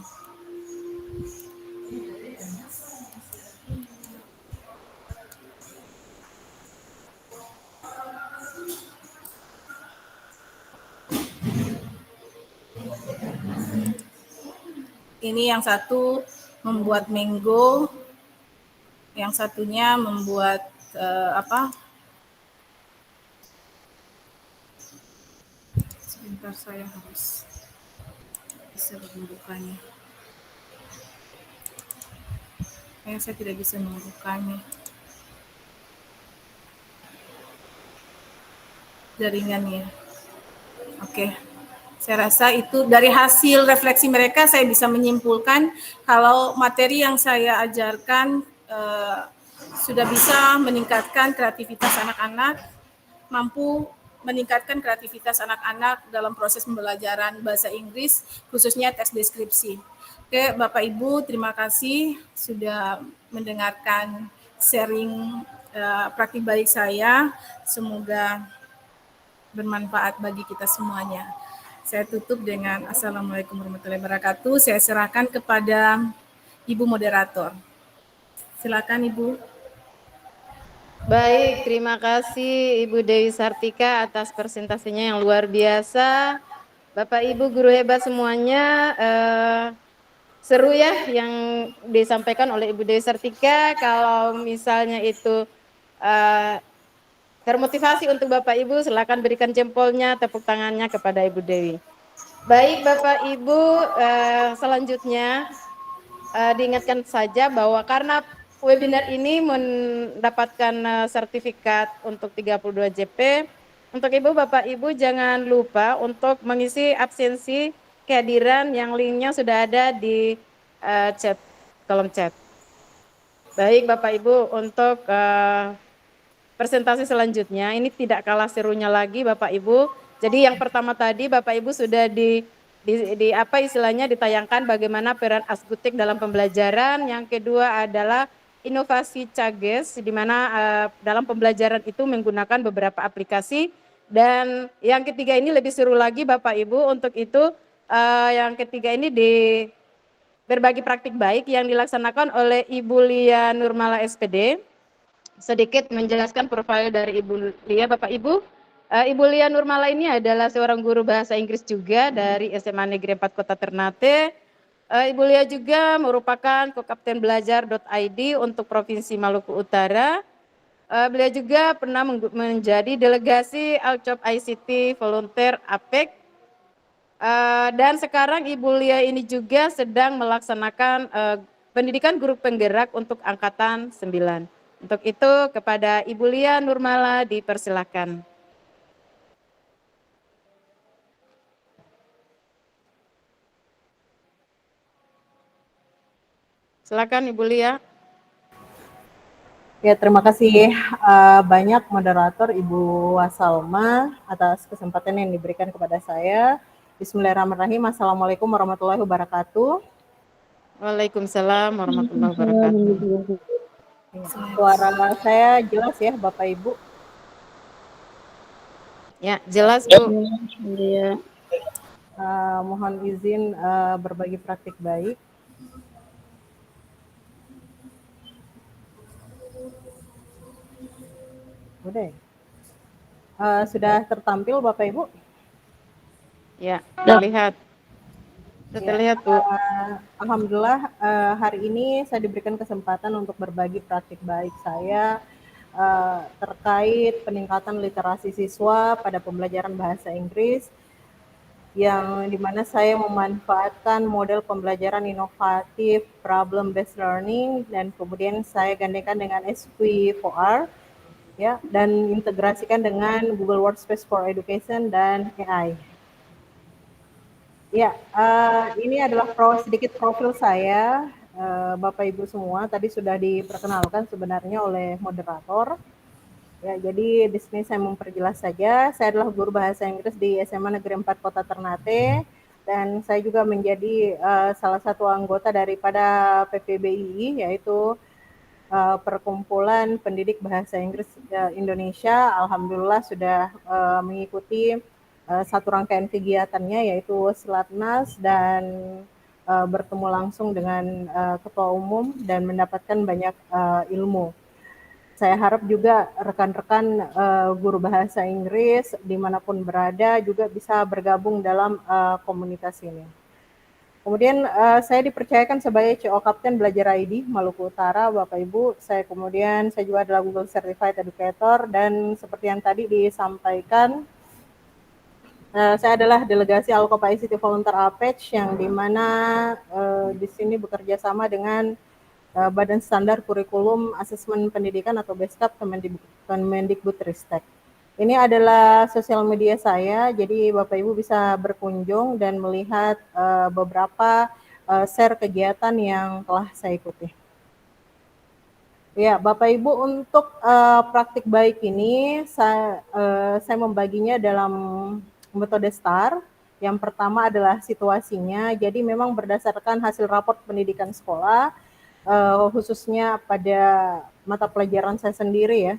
Ini yang satu membuat mango, yang satunya membuat sebentar saya harus bisa membukanya. Saya tidak bisa membukanya. Jaringannya. Oke. Saya rasa itu dari hasil refleksi mereka saya bisa menyimpulkan kalau materi yang saya ajarkan sudah bisa meningkatkan kreativitas anak-anak, mampu meningkatkan kreativitas anak-anak dalam proses pembelajaran bahasa Inggris, khususnya teks deskripsi. Oke, Bapak Ibu, terima kasih sudah mendengarkan sharing praktik baik saya. Semoga bermanfaat bagi kita semuanya. Saya tutup dengan Assalamualaikum warahmatullahi wabarakatuh. Saya serahkan kepada Ibu Moderator. Silakan Ibu. Baik, terima kasih Ibu Dewi Sartika atas presentasinya yang luar biasa. Bapak Ibu guru hebat semuanya, seru ya yang disampaikan oleh Ibu Dewi Sartika. Kalau misalnya itu termotivasi untuk Bapak Ibu, silakan berikan jempolnya, tepuk tangannya kepada Ibu Dewi. Baik Bapak Ibu, selanjutnya diingatkan saja bahwa karena webinar ini mendapatkan sertifikat untuk 32 JP, untuk Ibu Bapak Ibu jangan lupa untuk mengisi absensi kehadiran yang linknya sudah ada di kolom chat. Baik Bapak Ibu, untuk presentasi selanjutnya ini tidak kalah serunya lagi Bapak Ibu. Jadi yang pertama tadi Bapak Ibu sudah ditayangkan bagaimana peran Asgutik dalam pembelajaran. Yang kedua adalah inovasi CAGES di mana dalam pembelajaran itu menggunakan beberapa aplikasi. Dan yang ketiga ini lebih seru lagi Bapak Ibu, untuk itu yang ketiga ini di berbagi praktik baik yang dilaksanakan oleh Ibu Lia Nurmala SPD. Sedikit menjelaskan profil dari Ibu Lia, Bapak Ibu. Ibu Lia Nurmala ini adalah seorang guru bahasa Inggris juga dari SMA Negeri 4 Kota Ternate. Ibu Lia juga merupakan Kokapten Belajar.id untuk Provinsi Maluku Utara. Beliau juga pernah menjadi delegasi Alcop ICT Volunteer APEC. Dan sekarang Ibu Lia ini juga sedang melaksanakan pendidikan guru penggerak untuk angkatan 9. Untuk itu kepada Ibu Lia Nurmala dipersilakan. Silakan Ibu Lia. Ya, terima kasih banyak moderator Ibu Wasalma atas kesempatan yang diberikan kepada saya. Bismillahirrahmanirrahim. Assalamualaikum warahmatullahi wabarakatuh. Waalaikumsalam warahmatullahi wabarakatuh. Suara saya jelas ya Bapak Ibu? Ya, jelas Bu. Iya. Mohon izin berbagi praktik baik. Udah ya? Sudah tertampil Bapak Ibu? Ya, terlihat. Terlihat Bu. Alhamdulillah hari ini saya diberikan kesempatan untuk berbagi praktik baik saya terkait peningkatan literasi siswa pada pembelajaran bahasa Inggris yang dimana saya memanfaatkan model pembelajaran inovatif problem based learning dan kemudian saya gandengkan dengan SP4R ya dan integrasikan dengan Google Workspace for Education dan AI. Ya, ini adalah sedikit profil saya, Bapak Ibu semua. Tadi sudah diperkenalkan sebenarnya oleh moderator. Ya, jadi di sini saya memperjelas saja. Saya adalah guru bahasa Inggris di SMA Negeri 4 Kota Ternate dan saya juga menjadi salah satu anggota daripada PPBII yaitu Perkumpulan Pendidik Bahasa Inggris Indonesia. Alhamdulillah sudah mengikuti satu rangkaian kegiatannya yaitu Selatnas dan bertemu langsung dengan ketua umum dan mendapatkan banyak ilmu. Saya harap juga rekan-rekan guru bahasa Inggris dimanapun berada juga bisa bergabung dalam komunitas ini. Kemudian saya dipercayakan sebagai CO Kapten Belajar ID Maluku Utara, Bapak Ibu. Saya juga adalah Google Certified Educator dan seperti yang tadi disampaikan, saya adalah delegasi Alcop ICT Volunteer APEC yang dimana di sini bekerja sama dengan Badan Standar Kurikulum Asesmen Pendidikan atau BESKAP Kemendikbudristek. Ini adalah sosial media saya, jadi Bapak Ibu bisa berkunjung dan melihat beberapa share kegiatan yang telah saya ikuti. Ya, Bapak Ibu, untuk praktik baik ini saya membaginya dalam metode STAR. Yang pertama adalah situasinya, jadi memang berdasarkan hasil raport pendidikan sekolah, khususnya pada mata pelajaran saya sendiri ya,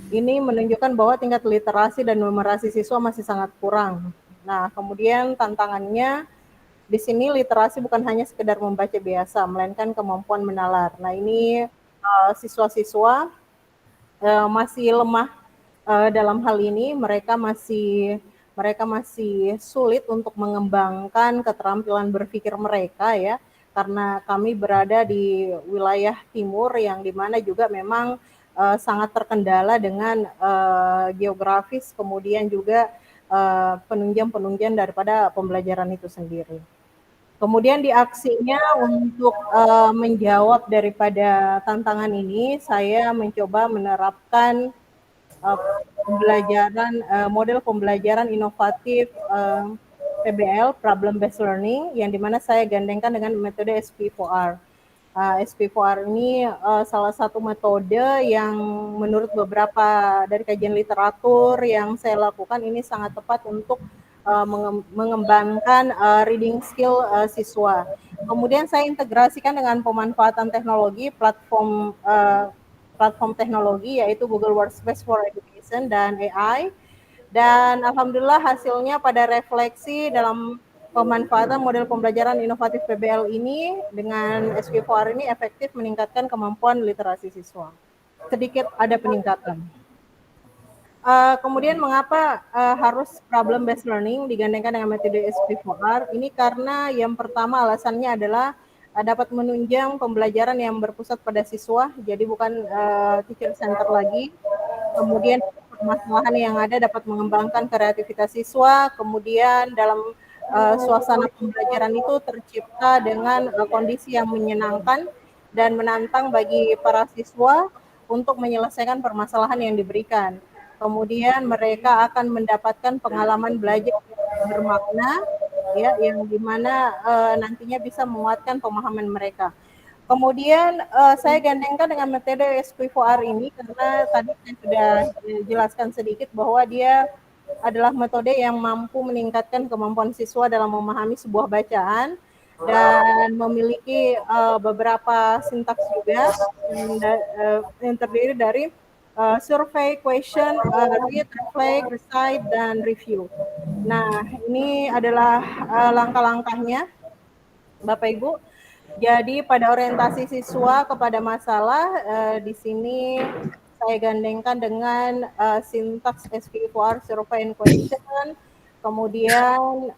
ini menunjukkan bahwa tingkat literasi dan numerasi siswa masih sangat kurang. Nah, kemudian tantangannya di sini literasi bukan hanya sekedar membaca biasa, melainkan kemampuan menalar. Nah, ini siswa-siswa masih lemah dalam hal ini, mereka masih sulit untuk mengembangkan keterampilan berpikir mereka ya, karena kami berada di wilayah timur yang dimana juga memang sangat terkendala dengan geografis, kemudian juga penunjang-penunjang daripada pembelajaran itu sendiri. Kemudian di aksinya untuk menjawab daripada tantangan ini, saya mencoba menerapkan model pembelajaran inovatif PBL, Problem Based Learning, yang dimana saya gandengkan dengan metode SP4R. SP4R ini salah satu metode yang menurut beberapa dari kajian literatur yang saya lakukan ini sangat tepat untuk mengembangkan reading skill siswa. Kemudian saya integrasikan dengan pemanfaatan teknologi platform teknologi yaitu Google Workspace for Education dan AI. Dan alhamdulillah hasilnya pada refleksi dalam pemanfaatan model pembelajaran inovatif PBL ini dengan SQ4R ini efektif meningkatkan kemampuan literasi siswa. Sedikit ada peningkatan. Kemudian mengapa harus problem based learning digandengkan dengan metode SQ4R? Ini karena yang pertama alasannya adalah dapat menunjang pembelajaran yang berpusat pada siswa, jadi bukan teacher center lagi. Kemudian permasalahan yang ada dapat mengembangkan kreativitas siswa, kemudian dalam suasana pembelajaran itu tercipta dengan kondisi yang menyenangkan dan menantang bagi para siswa untuk menyelesaikan permasalahan yang diberikan. Kemudian mereka akan mendapatkan pengalaman belajar yang bermakna, ya, yang dimana nantinya bisa menguatkan pemahaman mereka. Kemudian saya gandengkan dengan metode SQ4R ini karena tadi saya sudah jelaskan sedikit bahwa dia adalah metode yang mampu meningkatkan kemampuan siswa dalam memahami sebuah bacaan dan memiliki beberapa sintaks juga yang terdiri dari survey, question, read, reflect, recite, dan review. Nah, ini adalah langkah-langkahnya, Bapak Ibu. Jadi pada orientasi siswa kepada masalah, di sini saya gandengkan dengan sintaks SQ4R, survey and question, kemudian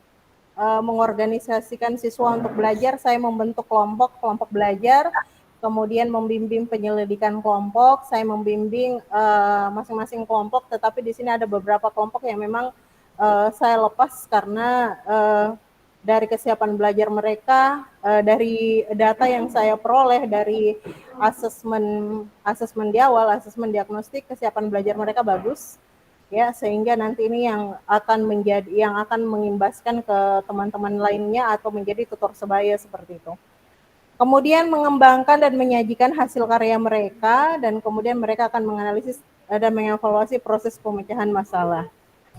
mengorganisasikan siswa untuk belajar, saya membentuk kelompok belajar, kemudian membimbing penyelidikan kelompok, saya membimbing masing-masing kelompok, tetapi di sini ada beberapa kelompok yang memang saya lepas karena dari kesiapan belajar mereka, dari data yang saya peroleh dari asesmen di awal, asesmen diagnostik, kesiapan belajar mereka bagus, ya, sehingga nanti ini yang akan mengimbaskan ke teman-teman lainnya atau menjadi tutor sebaya seperti itu. Kemudian mengembangkan dan menyajikan hasil karya mereka, dan kemudian mereka akan menganalisis dan mengevaluasi proses pemecahan masalah.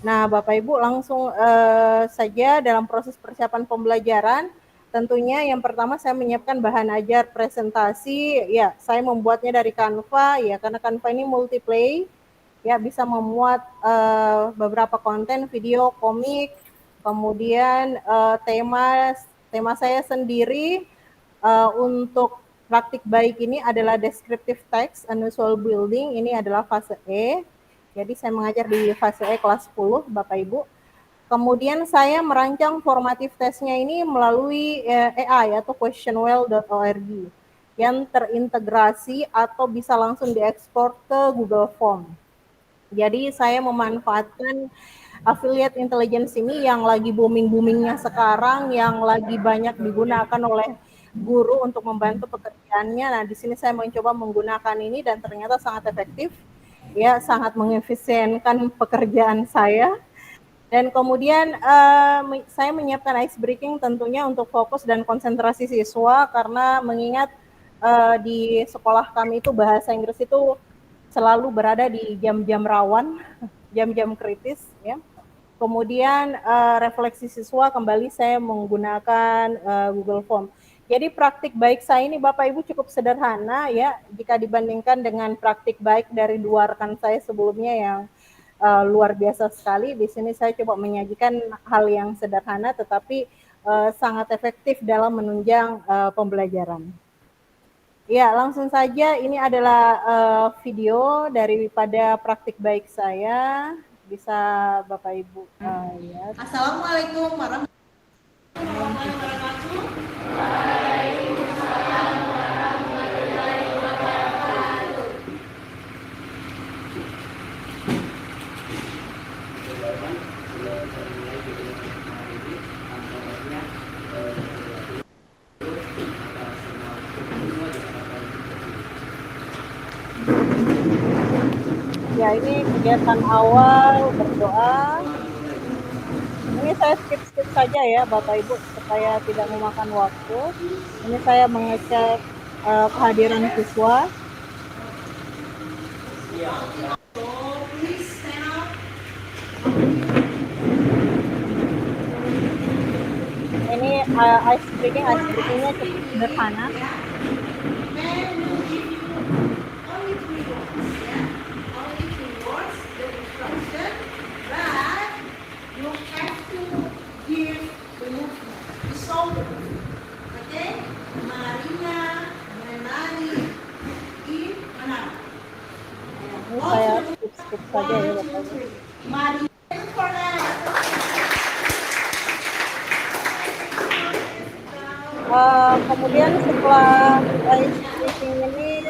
Nah, Bapak Ibu, langsung saja dalam proses persiapan pembelajaran, tentunya yang pertama saya menyiapkan bahan ajar presentasi, ya, saya membuatnya dari Canva, ya, karena Canva ini multiplay, ya, bisa memuat beberapa konten, video, komik, kemudian tema saya sendiri untuk praktik baik ini adalah descriptive text, unusual building, ini adalah fase E. Jadi saya mengajar di fase E kelas 10, Bapak Ibu. Kemudian saya merancang formatif tesnya ini melalui AI atau questionwell.org yang terintegrasi atau bisa langsung diekspor ke Google Form. Jadi saya memanfaatkan affiliate intelligence ini yang lagi booming-boomingnya sekarang, yang lagi banyak digunakan oleh guru untuk membantu pekerjaannya. Nah, di sini saya mencoba menggunakan ini dan ternyata sangat efektif. Ya, sangat mengefisienkan pekerjaan saya. Dan kemudian saya menyiapkan ice breaking tentunya untuk fokus dan konsentrasi siswa, karena mengingat di sekolah kami itu bahasa Inggris itu selalu berada di jam-jam rawan, jam-jam kritis, ya. Kemudian refleksi siswa kembali saya menggunakan Google Form. Jadi praktik baik saya ini Bapak Ibu cukup sederhana, ya, jika dibandingkan dengan praktik baik dari dua rekan saya sebelumnya yang luar biasa sekali. Di sini saya coba menyajikan hal yang sederhana tetapi sangat efektif dalam menunjang pembelajaran. Ya, langsung saja ini adalah video daripada praktik baik saya. Bisa Bapak Ibu lihat. Assalamualaikum warahmatullahi wabarakatuh. Ya, ini kegiatan awal berdoa. Ini saya skip saja ya Bapak Ibu supaya tidak memakan waktu. Ini saya mengecek kehadiran siswa. Ini ice breaking-nya cukup sederhana. You have to give the movement. skip saja ya Bapak Ibu. Kemudian setelah live briefing ini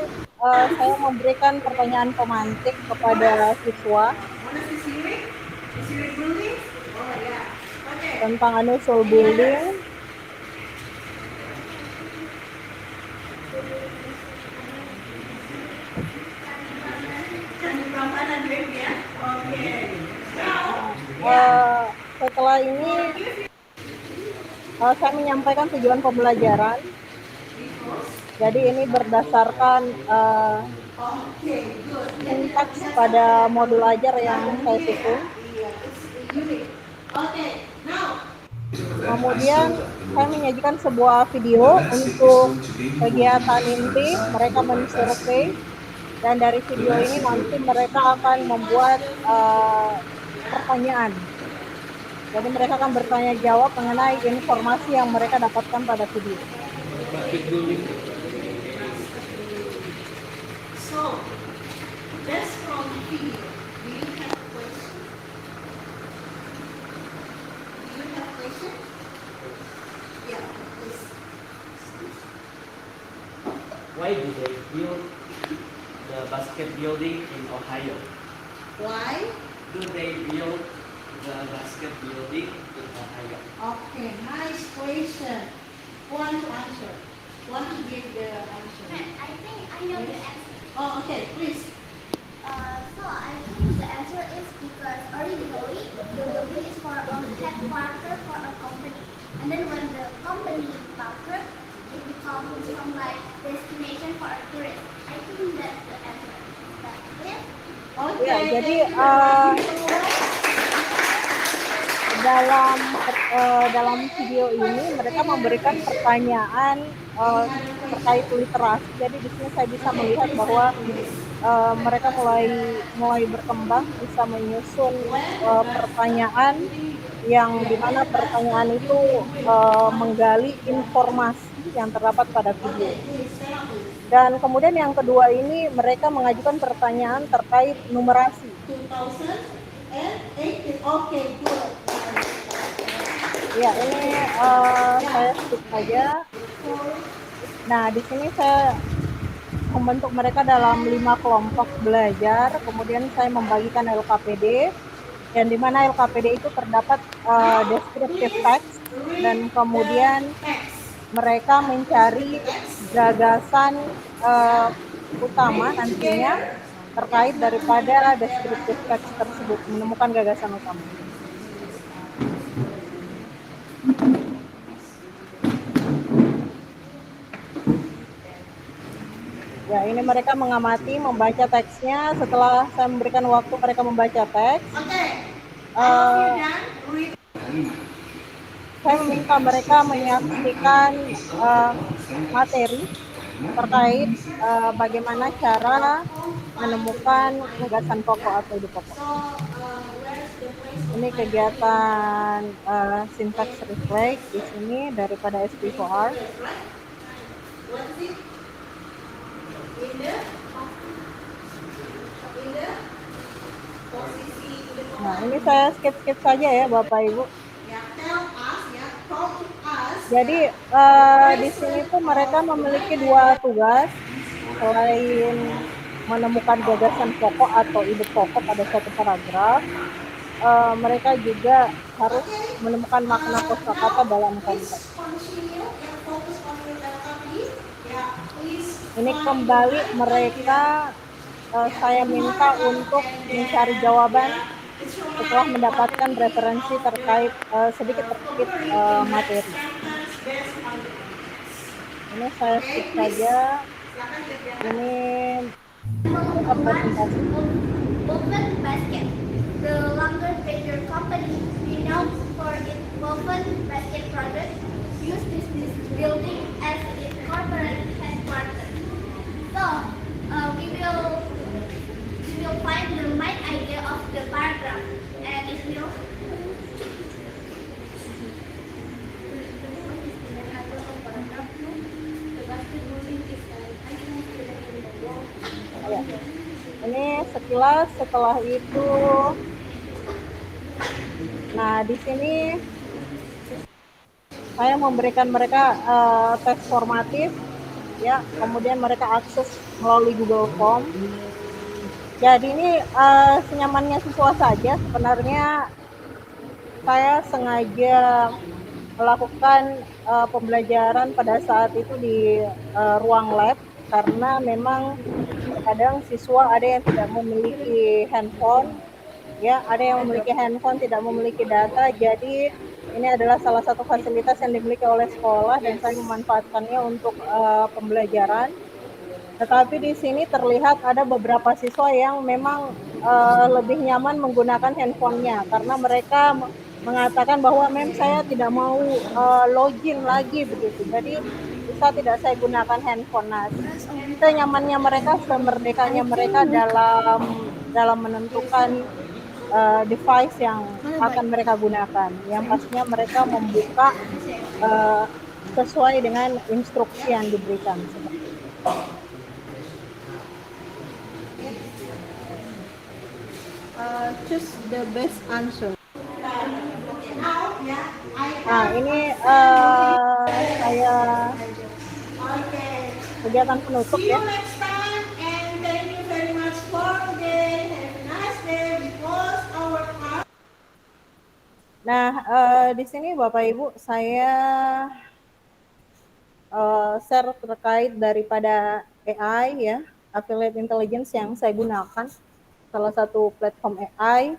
saya memberikan pertanyaan pemantik kepada siswa tentang unusual building. Setelah ini saya menyampaikan tujuan pembelajaran. Jadi ini berdasarkan sintaks pada modul ajar yang saya susun. Kemudian saya menyajikan sebuah video untuk kegiatan inti, mereka men-survey, dan dari video ini nanti mereka akan membuat pertanyaan. Jadi mereka akan bertanya jawab mengenai informasi yang mereka dapatkan pada video. So, that's from the video. Do you have questions? Do you have questions? Yeah, please. Why do they build the basket building in Ohio? Why? Do they build the basket building in Ohio? Okay, nice question. Who want to answer? Who want to give the answer? I think I know the answer. Oh, okay, please. So I think the answer is because originally the building is for headquarters for a company, and then when the company bankrupt, it becomes from like destination for a tourist. I think that's the answer. That's it. Okay. Ya, jadi dalam video ini mereka memberikan pertanyaan terkait literasi. Jadi di sini saya bisa melihat bahwa mereka mulai berkembang, bisa menyusun pertanyaan yang dimana pertanyaan itu menggali informasi yang terdapat pada video. Dan kemudian yang kedua ini mereka mengajukan pertanyaan terkait numerasi. 2018. Okay, good. Ya, ini saya skip saja. Nah, di sini saya membentuk mereka dalam 5 kelompok belajar. Kemudian saya membagikan LKPD, yang dimana LKPD itu terdapat descriptive text, dan kemudian mereka mencari gagasan utama nantinya terkait daripada descriptive text tersebut, menemukan gagasan utama. Ya, ini mereka mengamati, membaca teksnya. Setelah saya memberikan waktu mereka membaca teks, saya meminta mereka menyaksikan materi terkait bagaimana cara menemukan gagasan pokok atau ide pokok. Ini kegiatan syntax reflect di sini daripada SP4R. Nah, ini saya skip saja ya Bapak Ibu. Jadi di sini tuh mereka memiliki 2 tugas. Selain menemukan gagasan pokok atau ide pokok pada suatu paragraf, mereka juga harus menemukan makna kosakata dalam konteks. Ini kembali mereka saya minta untuk mencari jawaban setelah mendapatkan referensi terkait sedikit materi. Ini saya skip saja. Ini presentasi. Woven Basket, the longer paper company renowned for its woven basket project, used this building as its corporate headquarters. So, we will find the main idea of the paragraph, and it will Ini sekilas, setelah itu, nah di sini saya memberikan mereka tes formatif, ya, kemudian mereka akses melalui Google Form. Jadi ini senyamannya siswa saja. Sebenarnya saya sengaja melakukan pembelajaran pada saat itu di ruang lab karena memang kadang siswa ada yang tidak memiliki handphone, ya, ada yang memiliki handphone tidak memiliki data. Jadi ini adalah salah satu fasilitas yang dimiliki oleh sekolah dan saya memanfaatkannya untuk pembelajaran. Tetapi di sini terlihat ada beberapa siswa yang memang lebih nyaman menggunakan handphonenya karena mereka mengatakan bahwa mem saya tidak mau login lagi begitu. Jadi bisa tidak saya gunakan handphone. Nah, senyamannya mereka, semerdekanya mereka dalam menentukan device yang akan mereka gunakan. Yang pastinya mereka membuka sesuai dengan instruksi yang diberikan. Seperti itu. Choose the best answer. Nah, ini saya kegiatan penutup ya. Nah, di sini Bapak Ibu saya share terkait daripada AI ya, Affiliate Intelligence yang saya gunakan. Salah satu platform AI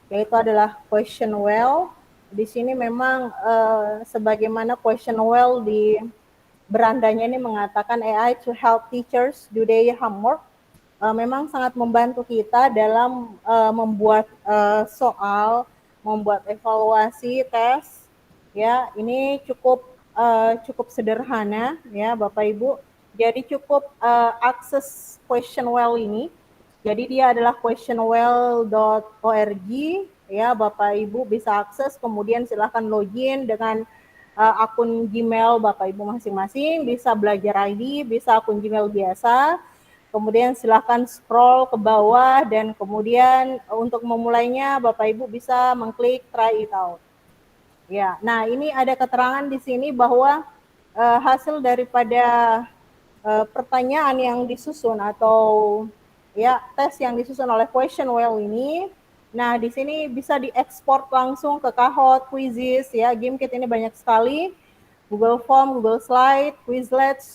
yaitu adalah Questionwell. Di sini memang sebagaimana Questionwell di berandanya ini mengatakan AI to help teachers do their homework, memang sangat membantu kita dalam membuat soal, membuat evaluasi tes. Ya, ini cukup sederhana ya Bapak Ibu. Jadi cukup akses Questionwell ini. Jadi dia adalah questionwell.org ya Bapak Ibu bisa akses, kemudian silahkan login dengan akun Gmail Bapak Ibu masing-masing, bisa belajar ID, bisa akun Gmail biasa. Kemudian silahkan scroll ke bawah dan kemudian untuk memulainya Bapak Ibu bisa mengklik try it out. Ya, nah ini ada keterangan di sini bahwa hasil daripada pertanyaan yang disusun atau ya tes yang disusun oleh Questionwell ini, nah di sini bisa diekspor langsung ke Kahoot, Quizizz ya, GameKit ini banyak sekali, Google Form, Google Slide, Quizlet,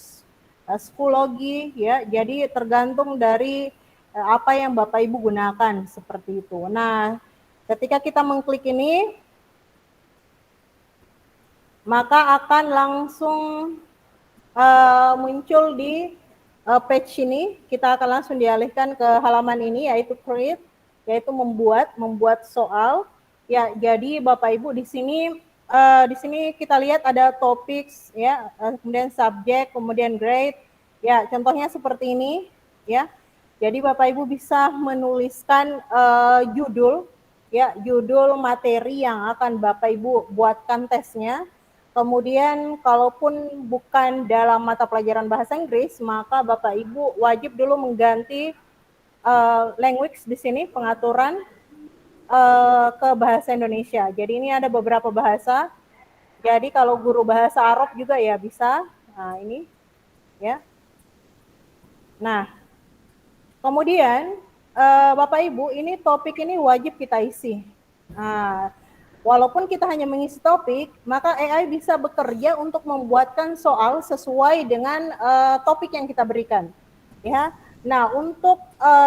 Schoology ya, jadi tergantung dari apa yang Bapak Ibu gunakan seperti itu. Nah, ketika kita mengklik ini, maka akan langsung muncul di page ini. Kita akan langsung dialihkan ke halaman ini yaitu create, yaitu membuat soal. Ya, jadi Bapak Ibu di sini kita lihat ada topics ya, kemudian subject, kemudian grade. Ya, contohnya seperti ini ya. Jadi Bapak Ibu bisa menuliskan judul ya, judul materi yang akan Bapak Ibu buatkan tesnya. Kemudian kalaupun bukan dalam mata pelajaran bahasa Inggris, maka Bapak Ibu wajib dulu mengganti language di sini, pengaturan ke bahasa Indonesia. Jadi ini ada beberapa bahasa. Jadi kalau guru bahasa Arab juga ya bisa. Nah, ini ya. Nah, kemudian Bapak Ibu, ini topik ini wajib kita isi. Nah, walaupun kita hanya mengisi topik, maka AI bisa bekerja untuk membuatkan soal sesuai dengan topik yang kita berikan. Ya, nah untuk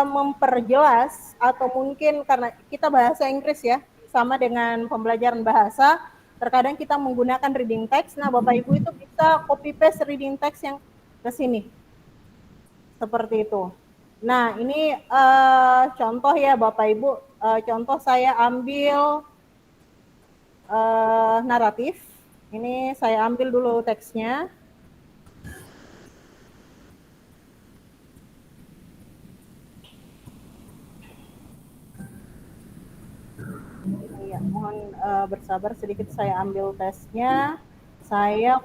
memperjelas atau mungkin karena kita bahasa Inggris ya, sama dengan pembelajaran bahasa, terkadang kita menggunakan reading text. Nah, Bapak Ibu itu bisa copy paste reading text yang ke sini, seperti itu. Nah, ini contoh ya Bapak Ibu. Contoh saya ambil naratif. Ini saya ambil dulu teksnya. Ya, mohon bersabar sedikit, saya ambil tesnya. Saya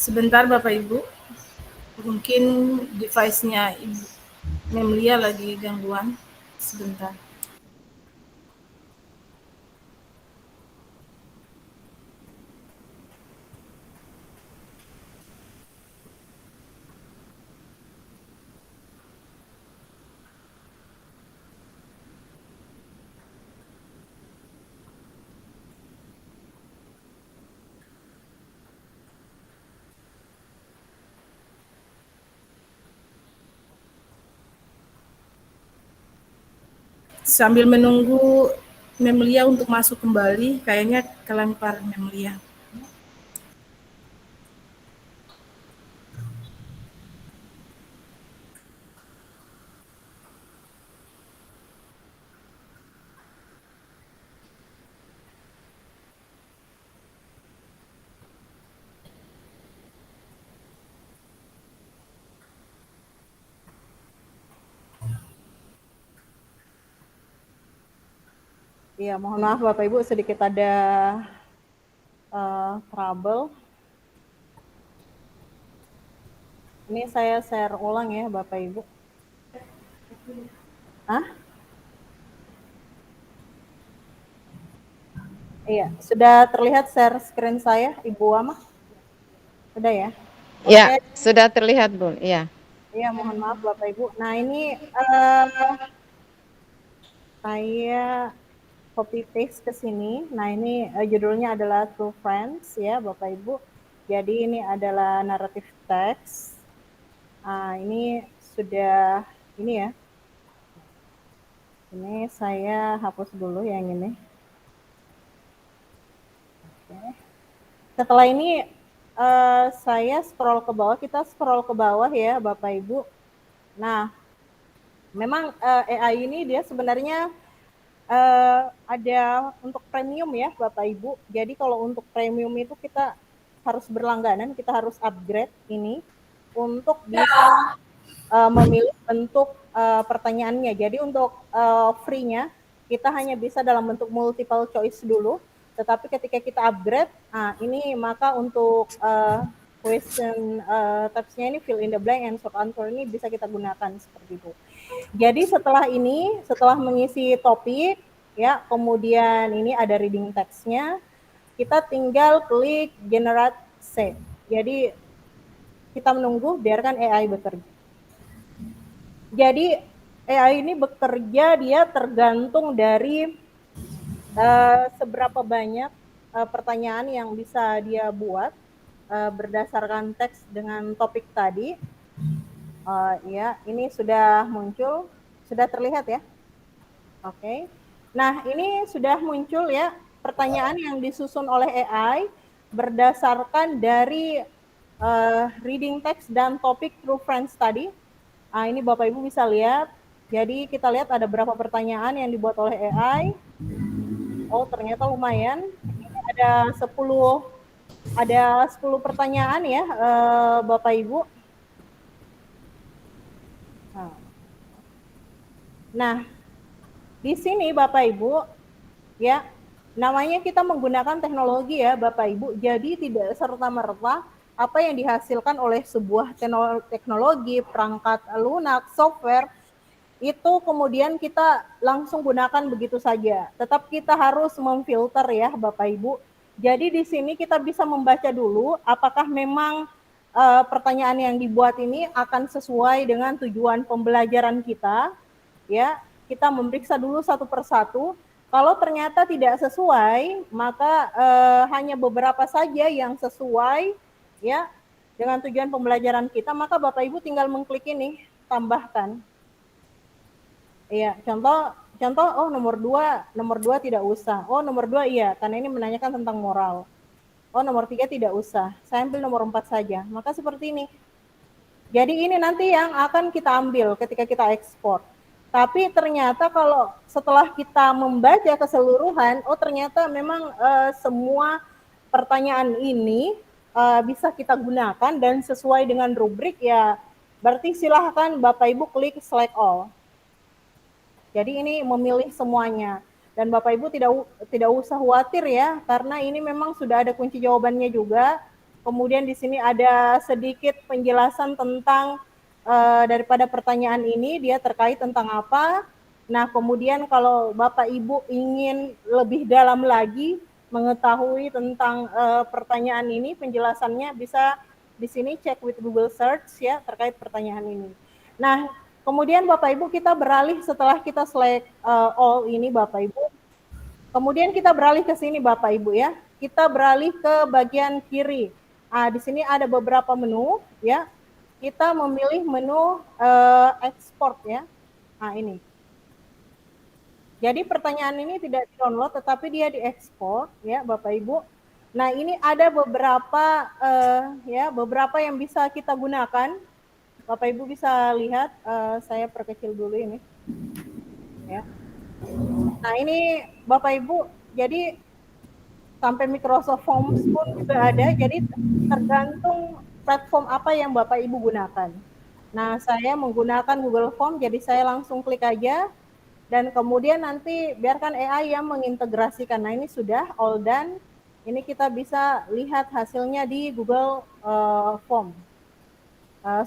Sebentar Bapak Ibu, mungkin device-nya Ibu Memlia lagi gangguan. Sebentar. Sambil menunggu Memlia untuk masuk kembali, kayaknya kelempar Memlia. Iya, mohon maaf Bapak Ibu sedikit ada trouble. Ini saya share ulang ya Bapak Ibu. Hah? Iya, sudah terlihat share screen saya Ibu Wama? Sudah ya? Ya, Oke. sudah terlihat Bu. Iya. Iya, mohon maaf Bapak Ibu. Nah, ini saya copy paste ke sini. Nah, ini judulnya adalah True Friends ya Bapak Ibu. Jadi ini adalah narrative text. Ini sudah ini ya. Ini saya hapus dulu yang ini. Oke. Setelah ini saya scroll ke bawah, kita scroll ke bawah ya Bapak Ibu. Nah, memang AI ini dia sebenarnya ada untuk premium ya Bapak Ibu. Jadi kalau untuk premium itu kita harus berlangganan, kita harus upgrade ini untuk bisa memilih bentuk pertanyaannya. Jadi untuk free-nya kita hanya bisa dalam bentuk multiple choice dulu. Tetapi ketika kita upgrade, ini maka untuk question types-nya ini fill in the blank and short answer ini bisa kita gunakan seperti itu. Jadi setelah ini, setelah mengisi topik, ya, kemudian ini ada reading text-nya, kita tinggal klik generate save. Jadi kita menunggu, biarkan AI bekerja. Jadi AI ini bekerja, dia tergantung dari seberapa banyak pertanyaan yang bisa dia buat berdasarkan teks dengan topik tadi. Ya, ini sudah muncul, sudah terlihat ya. Oke. Nah, ini sudah muncul ya pertanyaan yang disusun oleh AI berdasarkan dari reading text dan topik True Friends tadi. Ini Bapak Ibu bisa lihat. Jadi kita lihat ada berapa pertanyaan yang dibuat oleh AI. Oh, ternyata lumayan. Ini ada 10 pertanyaan ya Bapak Ibu. Nah, di sini Bapak Ibu, ya, namanya kita menggunakan teknologi ya Bapak Ibu, jadi tidak serta-merta apa yang dihasilkan oleh sebuah teknologi, perangkat lunak, software, itu kemudian kita langsung gunakan begitu saja. Tetap kita harus memfilter ya Bapak Ibu. Jadi di sini kita bisa membaca dulu apakah memang pertanyaan yang dibuat ini akan sesuai dengan tujuan pembelajaran kita. Ya, kita memeriksa dulu satu persatu. Kalau ternyata tidak sesuai, maka hanya beberapa saja yang sesuai ya dengan tujuan pembelajaran kita, maka Bapak Ibu tinggal mengklik ini, tambahkan. Iya, contoh oh nomor 2 tidak usah. Oh nomor 2 iya, karena ini menanyakan tentang moral. Oh nomor 3 tidak usah. Saya ambil nomor 4 saja. Maka seperti ini. Jadi ini nanti yang akan kita ambil ketika kita ekspor. Tapi ternyata kalau setelah kita membaca keseluruhan, oh ternyata memang semua pertanyaan ini bisa kita gunakan dan sesuai dengan rubrik ya, berarti silahkan Bapak Ibu klik select all. Jadi ini memilih semuanya. Dan Bapak Ibu tidak usah khawatir ya, karena ini memang sudah ada kunci jawabannya juga. Kemudian di sini ada sedikit penjelasan tentang daripada pertanyaan ini, dia terkait tentang apa. Nah, kemudian kalau Bapak Ibu ingin lebih dalam lagi mengetahui tentang pertanyaan ini, penjelasannya bisa di sini cek with Google Search ya terkait pertanyaan ini. Nah, kemudian Bapak Ibu kita beralih setelah kita select all ini Bapak Ibu. Kemudian kita beralih ke sini Bapak Ibu ya. Kita beralih ke bagian kiri. Di sini ada beberapa menu ya. Kita memilih menu export ya. Nah, ini. Jadi pertanyaan ini tidak di-download tetapi dia diekspor ya Bapak Ibu. Nah, ini ada beberapa beberapa yang bisa kita gunakan. Bapak Ibu bisa lihat, saya perkecil dulu ini. Ya. Nah, ini Bapak Ibu, jadi sampai Microsoft Forms pun juga ada, jadi tergantung platform apa yang Bapak Ibu gunakan. Nah, saya menggunakan Google Form, jadi saya langsung klik aja, dan kemudian nanti biarkan AI yang mengintegrasikan. Nah, ini sudah all done, ini kita bisa lihat hasilnya di Google Form.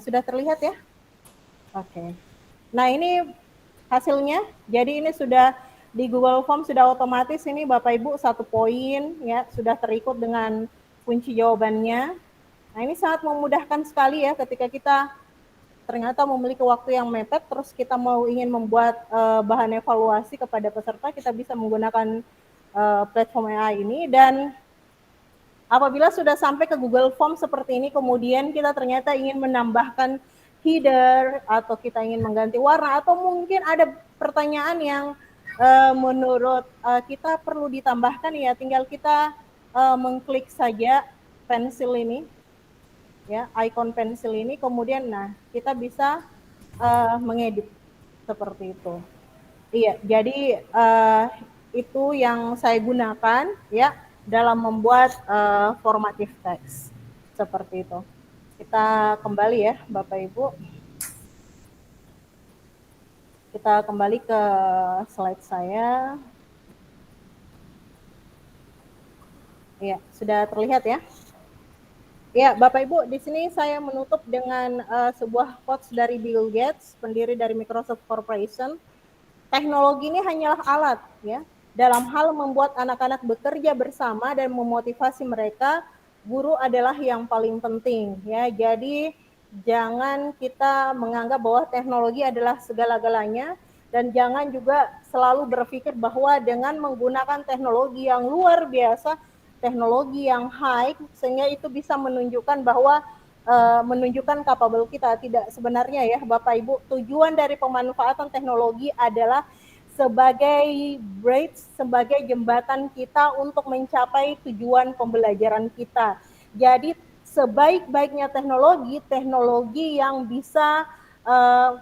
Sudah terlihat ya? Oke. Nah, ini hasilnya, jadi ini sudah di Google Form sudah otomatis ini Bapak Ibu 1 poin ya, sudah terikut dengan kunci jawabannya. Nah, ini sangat memudahkan sekali ya ketika kita ternyata memiliki waktu yang mepet, terus kita mau ingin membuat bahan evaluasi kepada peserta, kita bisa menggunakan platform AI ini. Dan apabila sudah sampai ke Google Form seperti ini, kemudian kita ternyata ingin menambahkan header, atau kita ingin mengganti warna, atau mungkin ada pertanyaan yang menurut kita perlu ditambahkan, ya tinggal kita mengklik saja pensil ini, ya icon pensil ini, kemudian nah kita bisa mengedit seperti itu. Iya, jadi itu yang saya gunakan ya dalam membuat formative text seperti itu. Kita kembali ya Bapak Ibu. Kita kembali ke slide saya. Ya, sudah terlihat ya. Ya, Bapak Ibu, di sini saya menutup dengan sebuah quotes dari Bill Gates, pendiri dari Microsoft Corporation. Teknologi ini hanyalah alat ya dalam hal membuat anak-anak bekerja bersama dan memotivasi mereka. Guru adalah yang paling penting ya. Jadi jangan kita menganggap bahwa teknologi adalah segala-galanya, dan jangan juga selalu berpikir bahwa dengan menggunakan teknologi yang luar biasa, teknologi yang high, sehingga itu bisa menunjukkan bahwa menunjukkan capable kita. Tidak, sebenarnya ya Bapak Ibu, tujuan dari pemanfaatan teknologi adalah sebagai bridge, sebagai jembatan kita untuk mencapai tujuan pembelajaran kita. Jadi sebaik-baiknya teknologi, teknologi yang bisa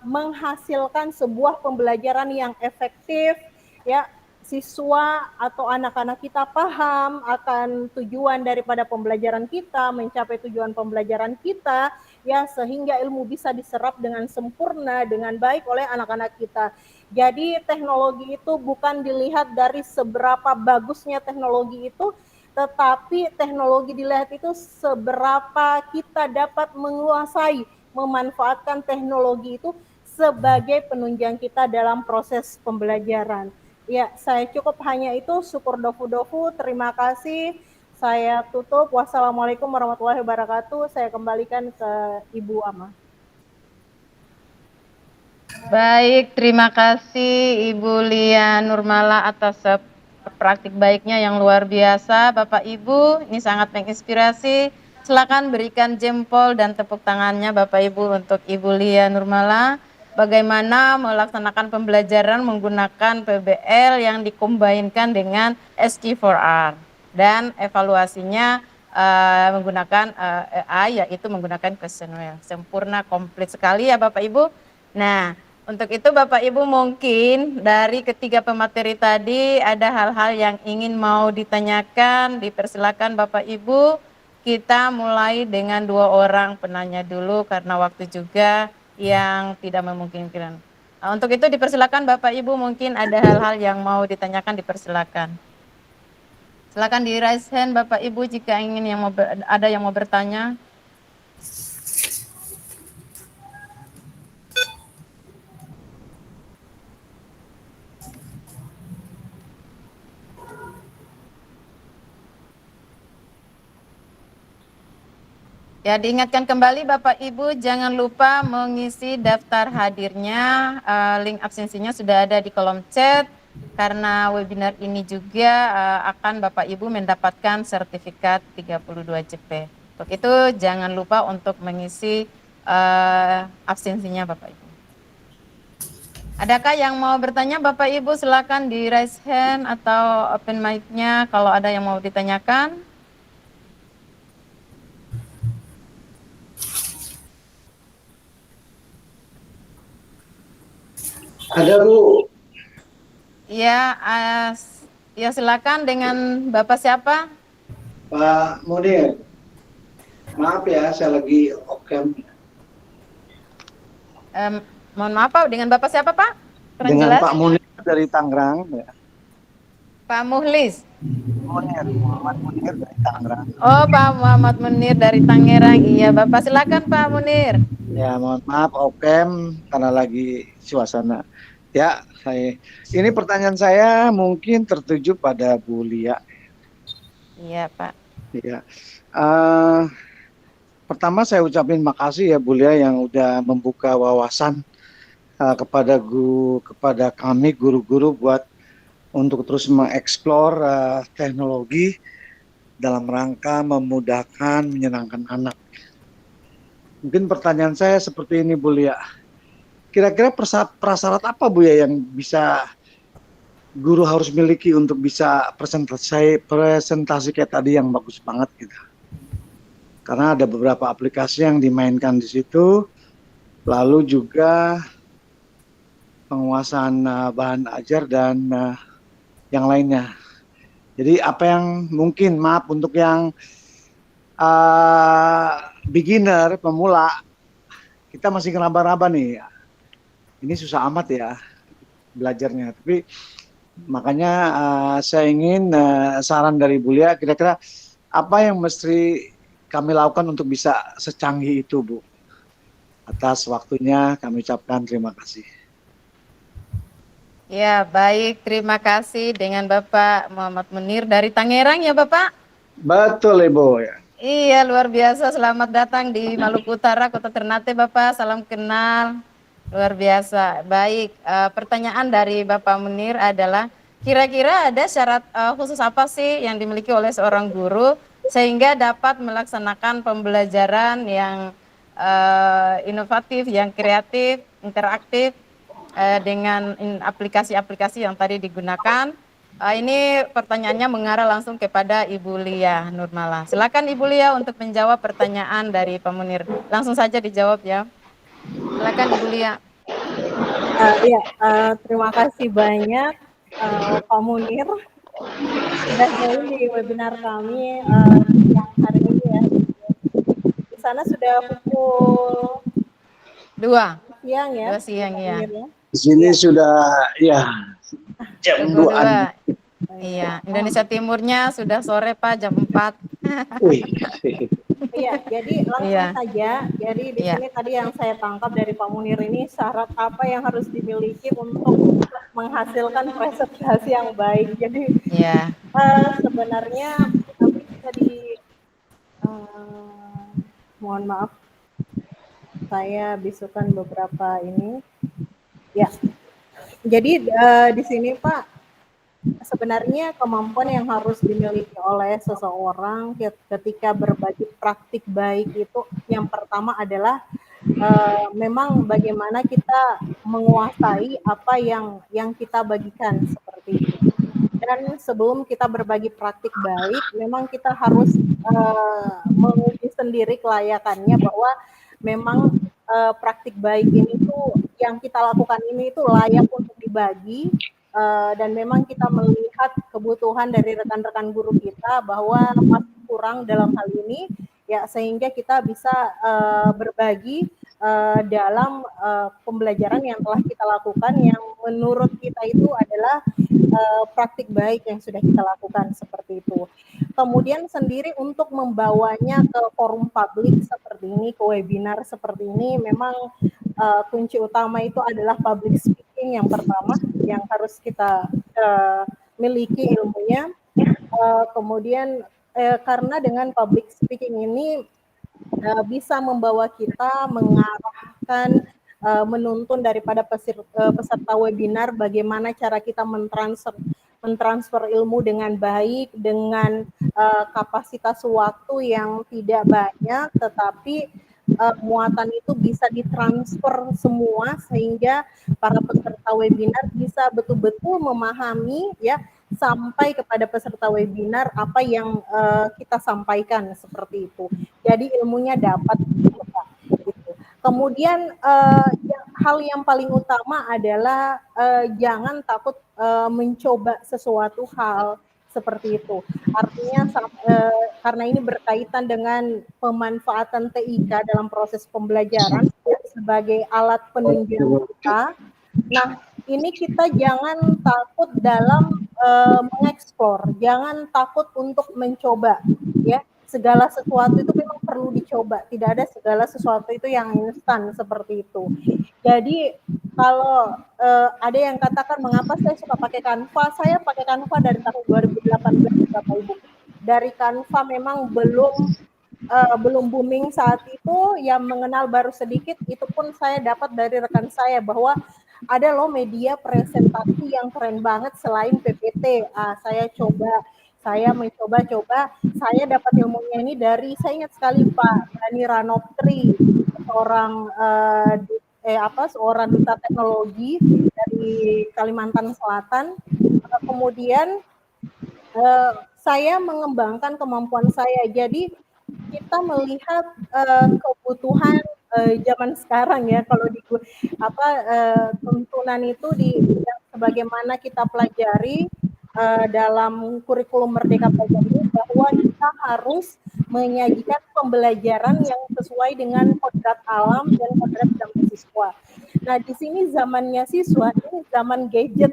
menghasilkan sebuah pembelajaran yang efektif, ya siswa atau anak-anak kita paham akan tujuan daripada pembelajaran kita, mencapai tujuan pembelajaran kita, ya sehingga ilmu bisa diserap dengan sempurna, dengan baik oleh anak-anak kita. Jadi teknologi itu bukan dilihat dari seberapa bagusnya teknologi itu, tetapi teknologi dilihat itu seberapa kita dapat menguasai, memanfaatkan teknologi itu sebagai penunjang kita dalam proses pembelajaran. Ya, saya cukup hanya itu. Syukur dofu-dofu, terima kasih. Saya tutup. Wassalamualaikum warahmatullahi wabarakatuh. Saya kembalikan ke Ibu Ama. Baik, terima kasih Ibu Lia Nurmala atas praktik baiknya yang luar biasa. Bapak Ibu, ini sangat menginspirasi. Silakan berikan jempol dan tepuk tangannya Bapak Ibu untuk Ibu Lia Nurmala. Bagaimana melaksanakan pembelajaran menggunakan PBL yang dikombinkan dengan SQ4R. Dan evaluasinya menggunakan AI, yaitu menggunakan questionnaire. Sempurna, komplit sekali ya Bapak Ibu. Nah, untuk itu Bapak Ibu mungkin dari ketiga pemateri tadi ada hal-hal yang ingin mau ditanyakan, dipersilakan Bapak Ibu. Kita mulai dengan 2 orang penanya dulu karena waktu juga yang tidak memungkinkan. Nah, untuk itu dipersilakan Bapak Ibu, mungkin ada hal-hal yang mau ditanyakan, dipersilakan. Silakan di raise hand Bapak Ibu jika ingin ada yang mau bertanya. Ya, diingatkan kembali Bapak Ibu, jangan lupa mengisi daftar hadirnya. Link absensinya sudah ada di kolom chat. Karena webinar ini juga akan Bapak Ibu mendapatkan sertifikat 32 CP. Untuk itu jangan lupa untuk mengisi absensinya Bapak Ibu. Adakah yang mau bertanya Bapak Ibu? Silakan di raise hand atau open mic-nya kalau ada yang mau ditanyakan. Ada Bu. Ya, ya silakan dengan Bapak siapa? Pak Munir. Maaf ya, saya lagi off-cam. Mohon maaf Pak, dengan Bapak siapa Pak? Kurang Dengan jelas. Pak Munir dari Tangerang. Ya. Pak Muhlis. Munir, Muhammad Munir dari Tangerang. Oh, Pak Muhammad Munir dari Tangerang. Iya Bapak, silakan Pak Munir. Ya, mohon maaf off-cam karena lagi suasana. Ya, ini pertanyaan saya mungkin tertuju pada Bu Lia. Iya Pak. Ya, pertama saya ucapin makasih ya Bu Lia yang udah membuka wawasan kepada kami guru-guru buat untuk terus mengeksplor teknologi dalam rangka memudahkan, menyenangkan anak. Mungkin pertanyaan saya seperti ini Bu Lia. Kira-kira prasyarat apa Bu ya yang bisa guru harus miliki untuk bisa presentasi kayak tadi yang bagus banget gitu. Karena ada beberapa aplikasi yang dimainkan di situ, lalu juga penguasaan bahan ajar dan yang lainnya. Jadi apa yang mungkin, maaf untuk yang beginner, pemula, kita masih ngeraba-raba nih. Ini susah amat ya belajarnya. Tapi makanya saya ingin saran dari Bu Lia, kira-kira apa yang mesti kami lakukan untuk bisa secanggih itu Bu. Atas waktunya kami ucapkan terima kasih. Ya baik, terima kasih dengan Bapak Muhammad Munir dari Tangerang ya Bapak? Betul Ibu ya. Iya luar biasa, selamat datang di Maluku Utara, Kota Ternate Bapak, salam kenal. Luar biasa. Baik, pertanyaan dari Bapak Munir adalah kira-kira ada syarat khusus apa sih yang dimiliki oleh seorang guru sehingga dapat melaksanakan pembelajaran yang inovatif, yang kreatif, interaktif dengan aplikasi-aplikasi yang tadi digunakan. Ini pertanyaannya mengarah langsung kepada Ibu Lia Nurmala. Silakan Ibu Lia untuk menjawab pertanyaan dari Pak Munir. Langsung saja dijawab ya. Silakan Ibu Lia. Terima kasih banyak Pak Munir sudah join di webinar kami yang hari ini ya. Di sana sudah pukul 2 siang ya. 2 siang ya. Di sini sudah ya jam 2-an. Iya, Indonesia Timurnya sudah sore Pak, jam 4. Iya, jadi langsung saja. Jadi di sini tadi yang saya tangkap dari Pak Munir ini syarat apa yang harus dimiliki untuk menghasilkan presentasi yang baik. Jadi sebenarnya tapi tadi mohon maaf saya bisukan beberapa ini. Ya. Jadi di sini Pak sebenarnya kemampuan yang harus dimiliki oleh seseorang ketika berbagi praktik baik itu yang pertama adalah memang bagaimana kita menguasai apa yang kita bagikan seperti itu. Dan sebelum kita berbagi praktik baik, memang kita harus menguji sendiri kelayakannya bahwa memang praktik baik ini tuh yang kita lakukan ini itu layak untuk dibagi. Dan memang kita melihat kebutuhan dari rekan-rekan guru kita bahwa masih kurang dalam hal ini ya sehingga kita bisa berbagi dalam pembelajaran yang telah kita lakukan yang menurut kita itu adalah praktik baik yang sudah kita lakukan seperti itu. Kemudian sendiri untuk membawanya ke forum publik seperti ini, ke webinar seperti ini, memang kunci utama itu adalah public speaking yang pertama yang harus kita miliki ilmunya. Kemudian karena dengan public speaking ini bisa membawa kita mengarahkan menuntun daripada peserta webinar bagaimana cara kita mentransfer ilmu dengan baik dengan kapasitas waktu yang tidak banyak, tetapi muatan itu bisa ditransfer semua sehingga para peserta webinar bisa betul-betul memahami ya sampai kepada peserta webinar apa yang kita sampaikan seperti itu. Jadi ilmunya dapat gitu. Kemudian hal yang paling utama adalah jangan takut mencoba sesuatu hal seperti itu. Artinya karena ini berkaitan dengan pemanfaatan TIK dalam proses pembelajaran sebagai alat penunjang kita. Nah, ini kita jangan takut dalam mengeksplor, jangan takut untuk mencoba, ya. Segala sesuatu itu memang perlu dicoba, tidak ada segala sesuatu itu yang instan seperti itu. Jadi kalau ada yang katakan mengapa saya suka pakai Canva, saya pakai Canva dari tahun 2018 Bapak Ibu. Dari Canva memang belum booming saat itu, yang mengenal baru sedikit, itu pun saya dapat dari rekan saya bahwa ada loh media presentasi yang keren banget selain PPT. Saya mencoba-coba, saya dapat ilmunya ini dari, saya ingat sekali Pak Dhani Ranoptri, seorang duta teknologi dari Kalimantan Selatan. Kemudian saya mengembangkan kemampuan saya. Jadi kita melihat kebutuhan zaman sekarang ya, kalau tuntunan itu sebagaimana kita pelajari dalam kurikulum Merdeka Belajar ini, bahwa kita harus menyajikan pembelajaran yang sesuai dengan kodrat alam dan kodrat zaman siswa. Nah, di sini zamannya siswa ini zaman gadget,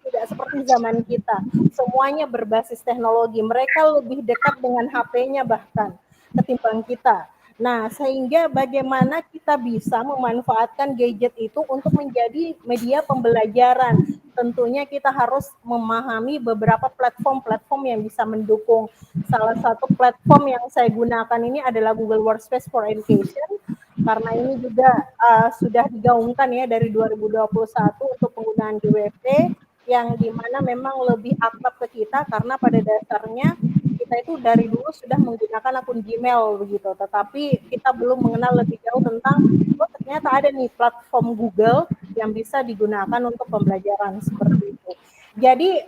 tidak seperti zaman kita. Semuanya berbasis teknologi. Mereka lebih dekat dengan HP-nya bahkan ketimbang kita. Nah, sehingga bagaimana kita bisa memanfaatkan gadget itu untuk menjadi media pembelajaran. Tentunya kita harus memahami beberapa platform-platform yang bisa mendukung. Salah satu platform yang saya gunakan ini adalah Google Workspace for Education, karena ini juga sudah digaungkan ya dari 2021 untuk penggunaan GWP, yang dimana memang lebih akrab ke kita karena pada dasarnya kita itu dari dulu sudah menggunakan akun Gmail begitu, tetapi kita belum mengenal lebih jauh tentang ternyata ada nih platform Google yang bisa digunakan untuk pembelajaran seperti itu. Jadi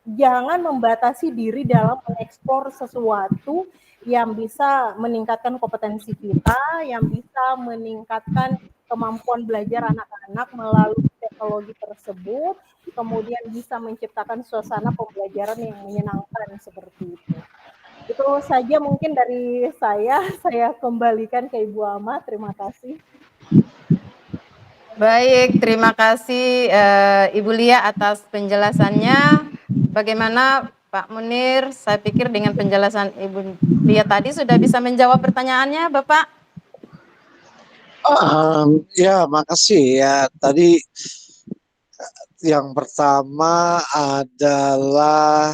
jangan membatasi diri dalam mengeksplor sesuatu yang bisa meningkatkan kompetensi kita, yang bisa meningkatkan kemampuan belajar anak-anak melalui teknologi tersebut, kemudian bisa menciptakan suasana pembelajaran yang menyenangkan seperti itu. Itu saja mungkin dari saya kembalikan ke Ibu Ama, terima kasih. Baik, terima kasih Ibu Lia atas penjelasannya. Bagaimana Pak Munir? Saya pikir dengan penjelasan Ibu Lia tadi sudah bisa menjawab pertanyaannya, Bapak. Ya, makasih ya. Tadi yang pertama adalah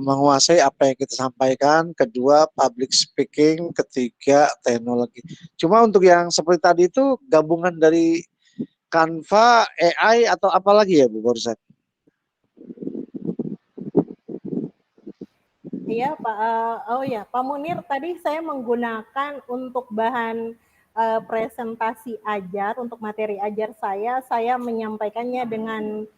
menguasai apa yang kita sampaikan, kedua public speaking, ketiga teknologi. Cuma untuk yang seperti tadi itu gabungan dari Canva, AI atau apa lagi ya Bu barusan? Iya Pak, Pak Munir, tadi saya menggunakan untuk bahan presentasi ajar, untuk materi ajar saya menyampaikannya dengan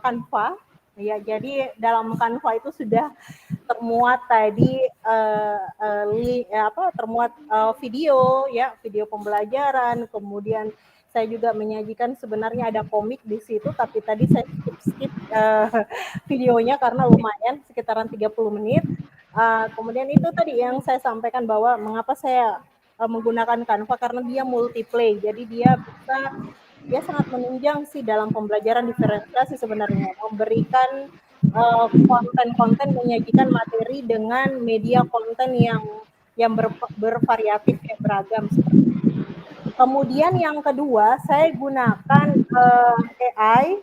Canva. Ya, jadi dalam Canva itu sudah termuat tadi termuat video ya, video pembelajaran, kemudian saya juga menyajikan sebenarnya ada komik di situ, tapi tadi saya skip videonya karena lumayan sekitaran 30 menit. Kemudian itu tadi yang saya sampaikan bahwa mengapa saya menggunakan Canva karena dia multiplay. Jadi dia sangat menunjang sih dalam pembelajaran diferensiasi sebenarnya, memberikan konten-konten, menyajikan materi dengan media konten yang bervariatif, beragam seperti itu. Kemudian yang kedua, saya gunakan AI,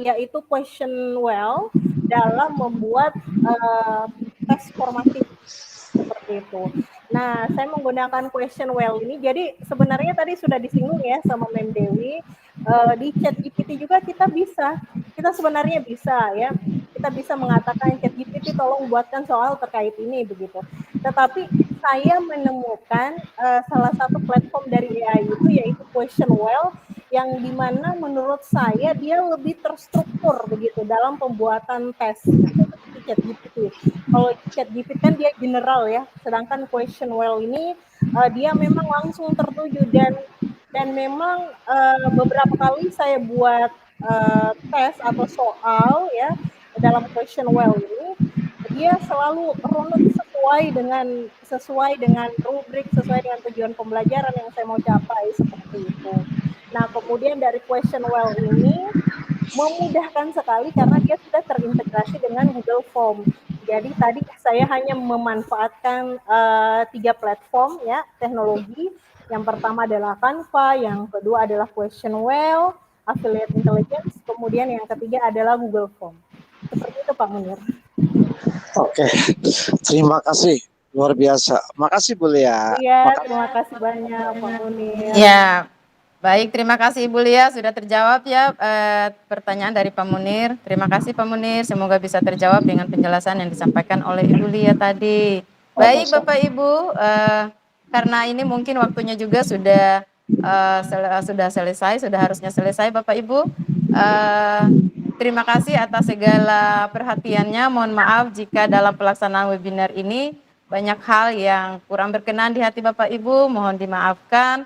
yaitu Questionwell, dalam membuat tes formatif seperti itu. Nah, saya menggunakan Questionwell ini, jadi sebenarnya tadi sudah disinggung ya sama Mem Dewi, di ChatGPT juga kita sebenarnya bisa ya, kita bisa mengatakan ChatGPT tolong buatkan soal terkait ini begitu. Tetapi saya menemukan salah satu platform dari AI itu yaitu Questionwell, yang dimana menurut saya dia lebih terstruktur begitu dalam pembuatan tes seperti ChatGPT. Kalau ChatGPT kan dia general ya, sedangkan Questionwell ini dia memang langsung tertuju, dan memang beberapa kali saya buat tes atau soal ya dalam Questionwell ini, dia selalu runut sesuai dengan rubrik, sesuai dengan tujuan pembelajaran yang saya mau capai seperti itu. Nah, kemudian dari Questionwell ini memudahkan sekali karena dia sudah terintegrasi dengan Google Form. Jadi tadi saya hanya memanfaatkan 3 platform ya teknologi. Yang pertama adalah Canva, yang kedua adalah Questionwell, Affiliate Intelligence, kemudian yang ketiga adalah Google Form. Seperti itu Pak Munir. Oke, terima kasih, luar biasa. Makasih Bu Lia. Iya, terima kasih banyak Pak Munir. Ya, baik, terima kasih Ibu Lia, sudah terjawab ya pertanyaan dari Pak Munir. Terima kasih Pak Munir, semoga bisa terjawab dengan penjelasan yang disampaikan oleh Ibu Lia tadi. Baik Bapak Ibu, karena ini mungkin waktunya juga sudah selesai, sudah harusnya selesai Bapak Ibu. Terima kasih atas segala perhatiannya. Mohon maaf jika dalam pelaksanaan webinar ini banyak hal yang kurang berkenan di hati Bapak Ibu, mohon dimaafkan.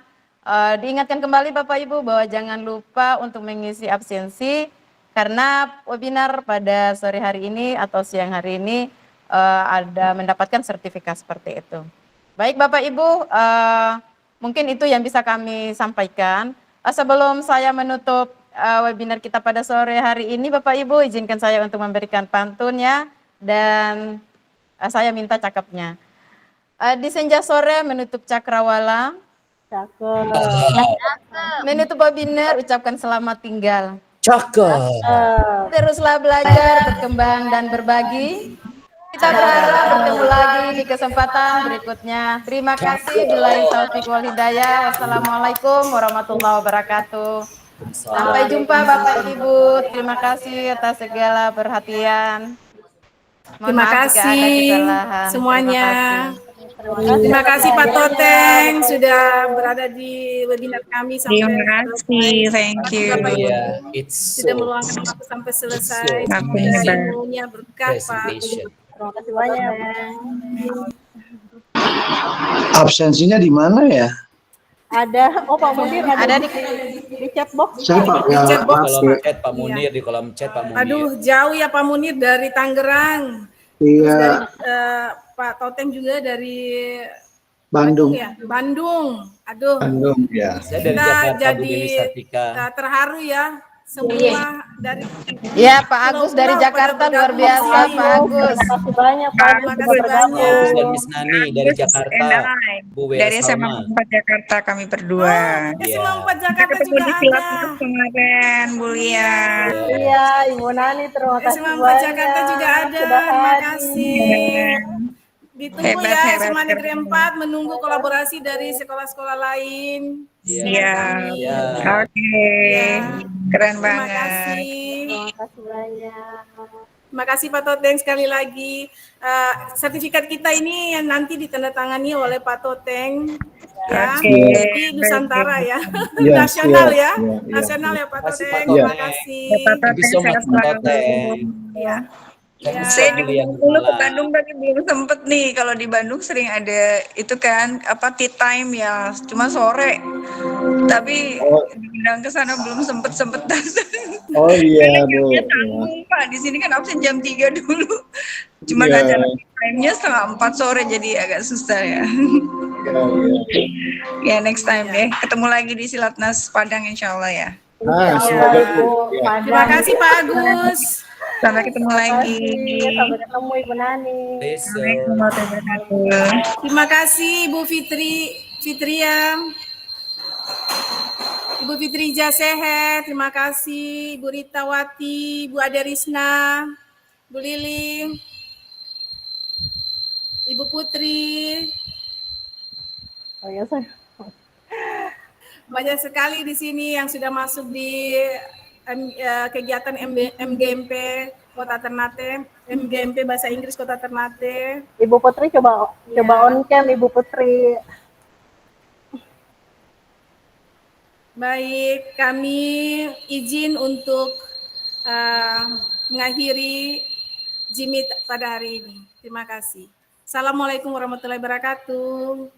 Diingatkan kembali Bapak Ibu bahwa jangan lupa untuk mengisi absensi karena webinar pada sore hari ini atau siang hari ini ada mendapatkan sertifikat seperti itu. Baik Bapak Ibu, mungkin itu yang bisa kami sampaikan. Sebelum saya menutup webinar kita pada sore hari ini, Bapak Ibu izinkan saya untuk memberikan pantun ya, dan saya minta cakepnya. Di senja sore menutup cakrawala, menutup webinar ucapkan selamat tinggal. Cakep. Teruslah belajar, berkembang dan berbagi. Kita berharap bertemu lagi di kesempatan berikutnya. Terima kasih. Billahi taufiq wal hidayah. Wassalamualaikum warahmatullahi wabarakatuh. Sampai jumpa Bapak Ibu. Terima kasih atas segala perhatian. Terima kasih semuanya. Terima kasih Pak Toteng sudah berada di webinar kami sampai terima kasih, thank you. Sudah meluangkan waktu sampai selesai. Semuanya berkah Pak. Terima kasih banyak. Absensinya di mana ya? Ada, Pak Munir ada di chat box. Saya Pak, di chat box, kolom chat Pak Munir, di kolom chat Pak Munir. Aduh, jauh ya Pak Munir dari Tangerang. Iya. Dari, Pak Toteng juga dari Bandung. Ya, Bandung. Aduh. Bandung ya. Saya dari kita Jakarta, jadi terharu ya. Semua dari ya Pak Agus dari Jakarta luar biasa Pak Agus. Terima kasih banyak Pak Agus. Terima kasih banyak. Dan Miss Nani dari Jakarta. Bu Wea Dari SMA Salma. 4 Jakarta kami berdua. SMA 4 Jakarta juga ada. Kemarin Bu Lia. Iya, Ibu Nani terima kasih SMA 4 banyak. Jakarta juga ada. Terima kasih. Ditunggu ya SMA Negeri 4 menunggu kolaborasi dari sekolah-sekolah lain. Iya. Oke. Keren banget. Terima kasih. Terima kasih banyak. Terima kasih Pak Toteng sekali lagi. Sertifikat kita ini yang nanti ditandatangani oleh Pak Toteng ya di Nusantara ya, nasional ya, nasional ya Pak Toteng. Terima kasih. Thank you so much Pak Toteng. Ya. Saya dulu ke Bandung tapi belum sempet nih. Kalau di Bandung sering ada itu kan tea time ya, cuma sore. Tapi diundang ke sana belum sempet datang. Oh iya Bu. Tanggung Pak, di sini kan absen jam 3 dulu. Cuma acara tea time-nya 3:30 sore jadi agak susah ya. Ya next time deh. Ketemu lagi di Silatnas Padang insya Allah ya. Semoga Terima kasih Pak Agus. Sampai ketemu lagi. Sampai ketemu Ibu Nani. Terima kasih Ibu Fitria. Ibu Fitri Jasehe, terima kasih. Ibu Ritawati, Ibu Ade Risna, Bu Lili, Ibu Putri. Oh ya, saya. Banyak sekali di sini yang sudah masuk di kegiatan MGMP Kota Ternate, MGMP Bahasa Inggris Kota Ternate. Ibu Putri coba on cam Ibu Putri. Baik, kami izin untuk mengakhiri Jimit pada hari ini. Terima kasih. Assalamualaikum warahmatullahi wabarakatuh.